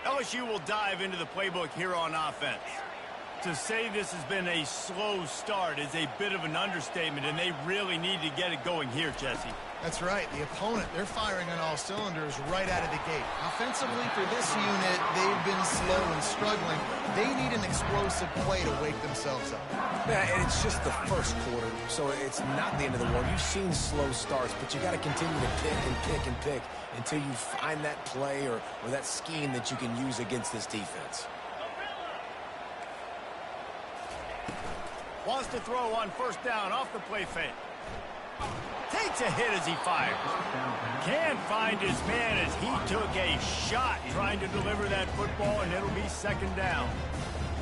LSU will dive into the playbook here on offense. To say this has been a slow start is a bit of an understatement, and they really need to get it going here, Jesse. That's right. The opponent, they're firing on all cylinders right out of the gate. Offensively, for this unit, they've been slow and struggling. They need an explosive play to wake themselves up. Yeah, and it's just the first quarter, so it's not the end of the world. You've seen slow starts, but you got to continue to pick and pick and pick until you find that play or that scheme that you can use against this defense. Wants to throw on first down off the play fake. Takes a hit as he fires. Can't find his man as he took a shot trying to deliver that football, and it'll be second down.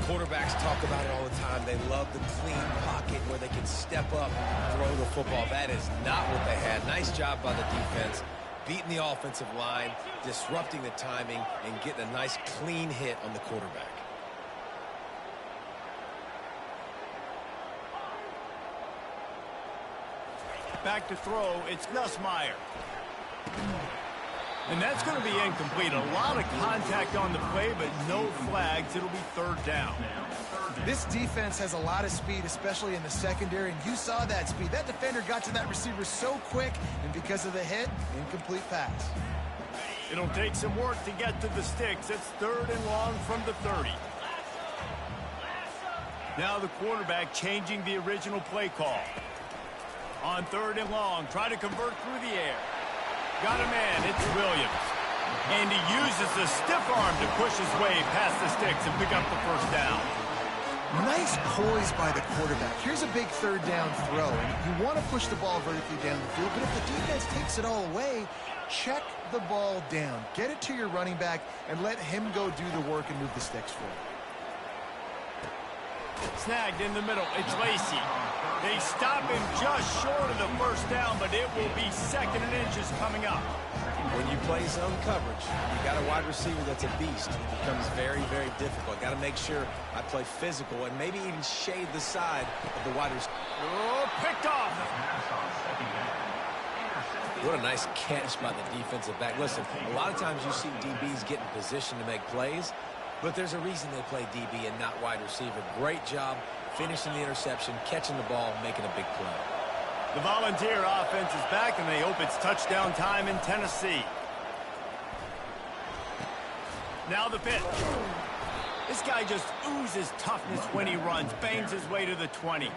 Quarterbacks talk about it all the time. They love the clean pocket where they can step up, throw the football. That is not what they had. Nice job by the defense, beating the offensive line, disrupting the timing, and getting a nice clean hit on the quarterback. Back to throw, it's Nussmeier. And that's going to be incomplete. A lot of contact on the play, but no flags. It'll be third down. This defense has a lot of speed, especially in the secondary, and you saw that speed. That defender got to that receiver so quick, and because of the hit, incomplete pass. It'll take some work to get to the sticks. It's third and long from the 30. Now the quarterback changing the original play call. On third and long, try to convert through the air. Got a man, it's Williams. And he uses the stiff arm to push his way past the sticks and pick up the first down. Nice poise by the quarterback. Here's a big third down throw. And you want to push the ball vertically down the field, but if the defense takes it all away, check the ball down. Get it to your running back and let him go do the work and move the sticks for you. Snagged in the middle, it's Lacey. They stop him just short of the first down, but it will be 2nd and inches coming up. When you play zone coverage, you got a wide receiver that's a beast. It becomes very, very difficult. Got to make sure I play physical and maybe even shade the side of the wide receiver. Oh, picked off. What a nice catch by the defensive back. Listen, a lot of times you see DBs get in position to make plays, but there's a reason they play DB and not wide receiver. Great job finishing the interception, catching the ball, making a big play. The Volunteer offense is back, and they hope it's touchdown time in Tennessee. Now the pitch. This guy just oozes toughness when he runs, bangs his way to the 20.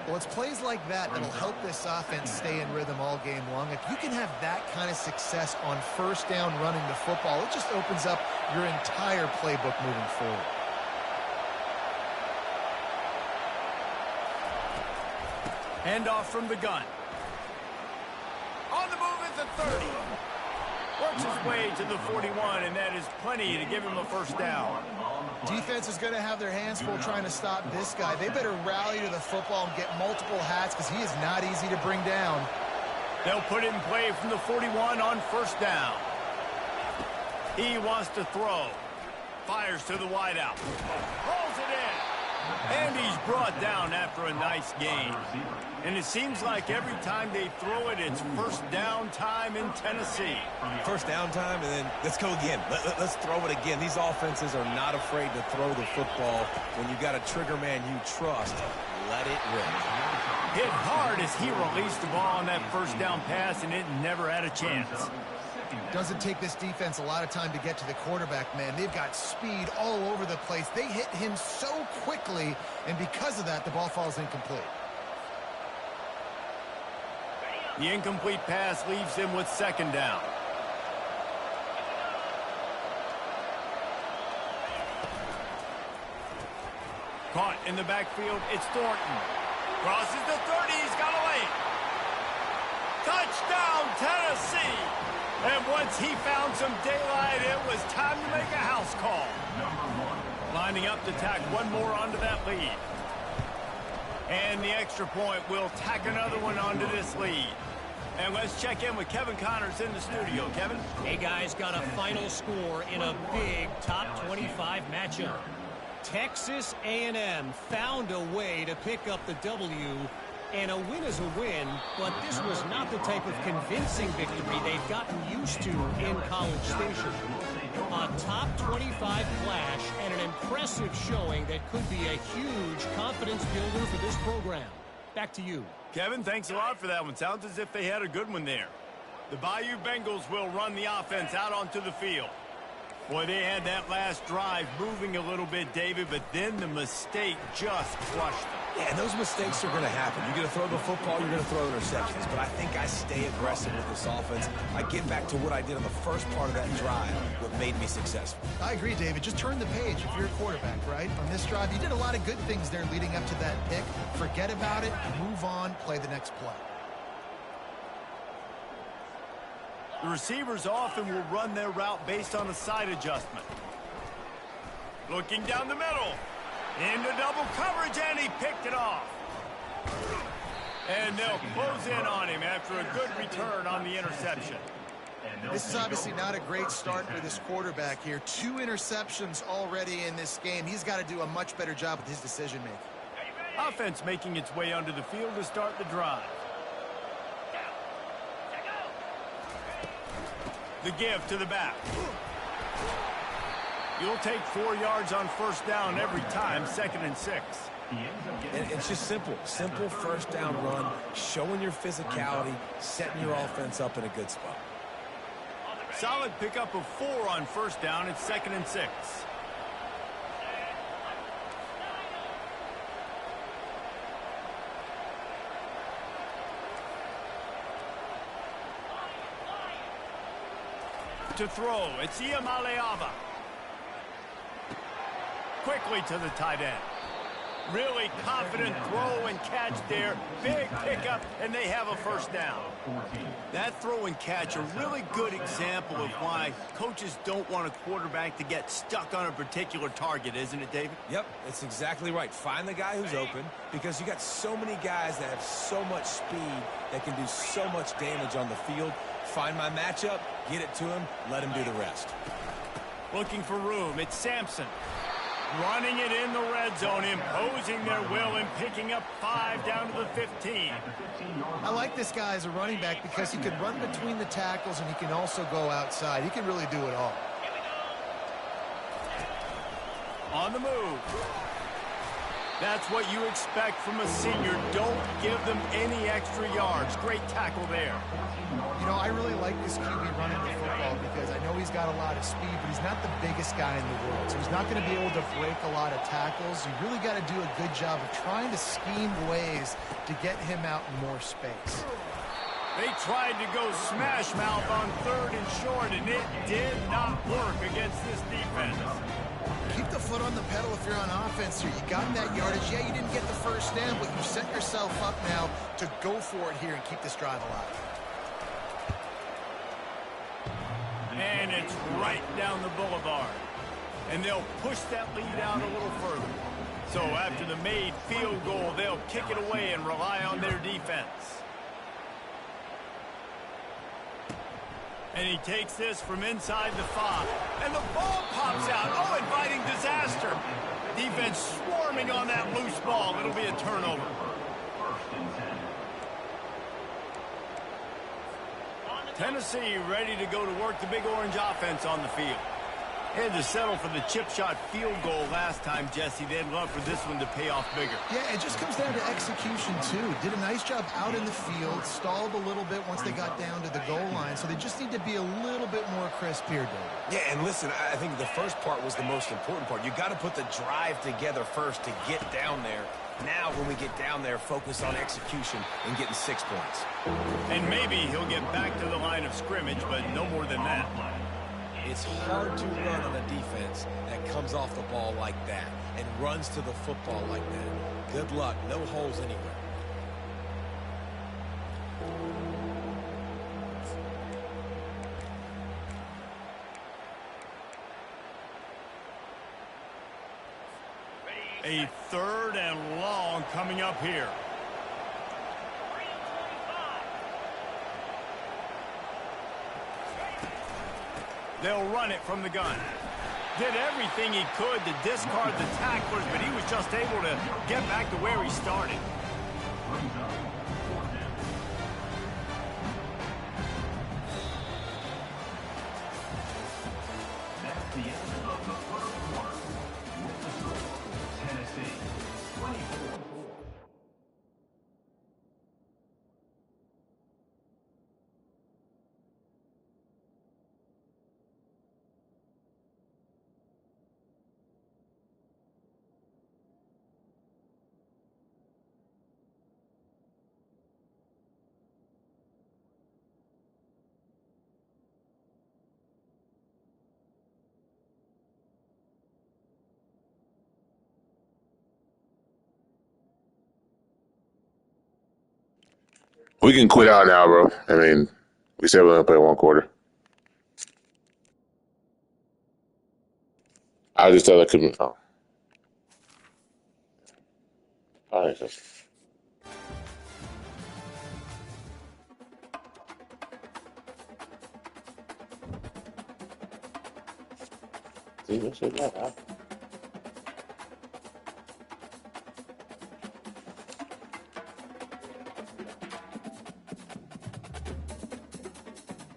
Well, it's plays like that that'll help this offense stay in rhythm all game long. If you can have that kind of success on first down running the football, it just opens up your entire playbook moving forward. Handoff from the gun. On the move at the 30. Works his way to the 41, and that is plenty to give him a first down. Defense is going to have their hands full trying to stop this guy. They better rally to the football and get multiple hats because he is not easy to bring down. They'll put it in play from the 41 on first down. He wants to throw. Fires to the wideout. Rolls it in. And he's brought down after a nice gain. And it seems like every time they throw it, it's first down time in Tennessee. First down time, and then let's go again. Let's throw it again. These offenses are not afraid to throw the football. When you got a trigger man you trust, let it rip. Hit hard as he released the ball on that first down pass, and it never had a chance. Doesn't take this defense a lot of time to get to the quarterback, man. They've got speed all over the place. They hit him so quickly, and because of that, the ball falls incomplete. The incomplete pass leaves him with second down. Caught in the backfield, it's Thornton. Crosses the 30, he's got a lane. Touchdown, Tennessee! And once he found some daylight, it was time to make a house call. Lining up to tack one more onto that lead. And the extra point will tack another one onto this lead. And let's check in with Kevin Connors in the studio. Kevin? Hey, guys, got a final score in a big top 25 matchup. Texas A&M found a way to pick up the W, and a win is a win, but this was not the type of convincing victory they've gotten used to in College Station. A top 25 clash and an impressive showing that could be a huge confidence builder for this program. Back to you. Kevin, thanks a lot for that one. Sounds as if they had a good one there. The Bayou Bengals will run the offense out onto the field. Boy, they had that last drive moving a little bit, David, but then the mistake just crushed them. Yeah, and those mistakes are going to happen. You're going to throw the football, you're going to throw interceptions. But I think I stay aggressive with this offense. I get back to what I did on the first part of that drive, what made me successful. I agree, David. Just turn the page if you're a quarterback, right? On this drive, you did a lot of good things there leading up to that pick. Forget about it, move on, play the next play. The receivers often will run their route based on a side adjustment. Looking down the middle. Into double coverage, and he picked it off. And they'll close in on him after a good return on the interception. This is obviously not a great start for this quarterback here. 2 interceptions already in this game. He's got to do a much better job with his decision-making. Offense making its way onto the field to start the drive. The give to the back. You'll take 4 yards on first down every time, 2nd and 6. And it's just simple. Simple first down run, showing your physicality, setting your offense up in a good spot. Solid pickup of 4 on first down. It's 2nd and 6. To throw, it's Iamaleava. Quickly to the tight end. Really confident throw and catch there. Big pickup snap, and they have a first down. That throw and catch, a really good example of why coaches don't want a quarterback to get stuck on a particular target, isn't it, David? Yep, that's exactly right. Find the guy who's open, because you got so many guys that have so much speed that can do so much damage on the field. Find my matchup, get it to him, let him do the rest. Looking for room, it's Sampson. Running it in the red zone, imposing their will and picking up 5 down to the 15. I like this guy as a running back because he can run between the tackles and he can also go outside. He can really do it all. On the move. That's what you expect from a senior. Don't give them any extra yards. Great tackle there. You know, I really like this QB running the football because I know he's got a lot of speed, but he's not the biggest guy in the world. So he's not going to be able to break a lot of tackles. You really got to do a good job of trying to scheme ways to get him out in more space. They tried to go smash mouth on 3rd and short, and it did not work against this defense. Keep the foot on the pedal if you're on offense here. You got that yardage. Yeah, you didn't get the first down, but you set yourself up now to go for it here and keep this drive alive. And it's right down the boulevard. And they'll push that lead out a little further. So after the made field goal, they'll kick it away and rely on their defense. And he takes this from inside the 5. And the ball pops out. Oh, inviting disaster. Defense swarming on that loose ball. It'll be a turnover. Tennessee ready to go to work the Big Orange offense on the field. Had to settle for the chip shot field goal last time, Jesse. They'd love for this one to pay off bigger. Yeah, it just comes down to execution, too. Did a nice job out in the field, stalled a little bit once they got down to the goal line, so they just need to be a little bit more crisp here, David. Yeah, and listen, I think the first part was the most important part. You got to put the drive together first to get down there. Now, when we get down there, focus on execution and getting 6 points. And maybe he'll get back to the line of scrimmage, but no more than that. It's hard to run on a defense that comes off the ball like that and runs to the football like that. Good luck. No holes anywhere. A 3rd and long coming up here. They'll run it from the gun. Did everything he could to discard the tacklers, but he was just able to get back to where he started. That's the end of the first quarter. With the score, Tennessee 24-4. We can quit out now, bro. I mean, we said we're gonna play 1 quarter. I just thought I couldn't. Oh. All right. See, that's it.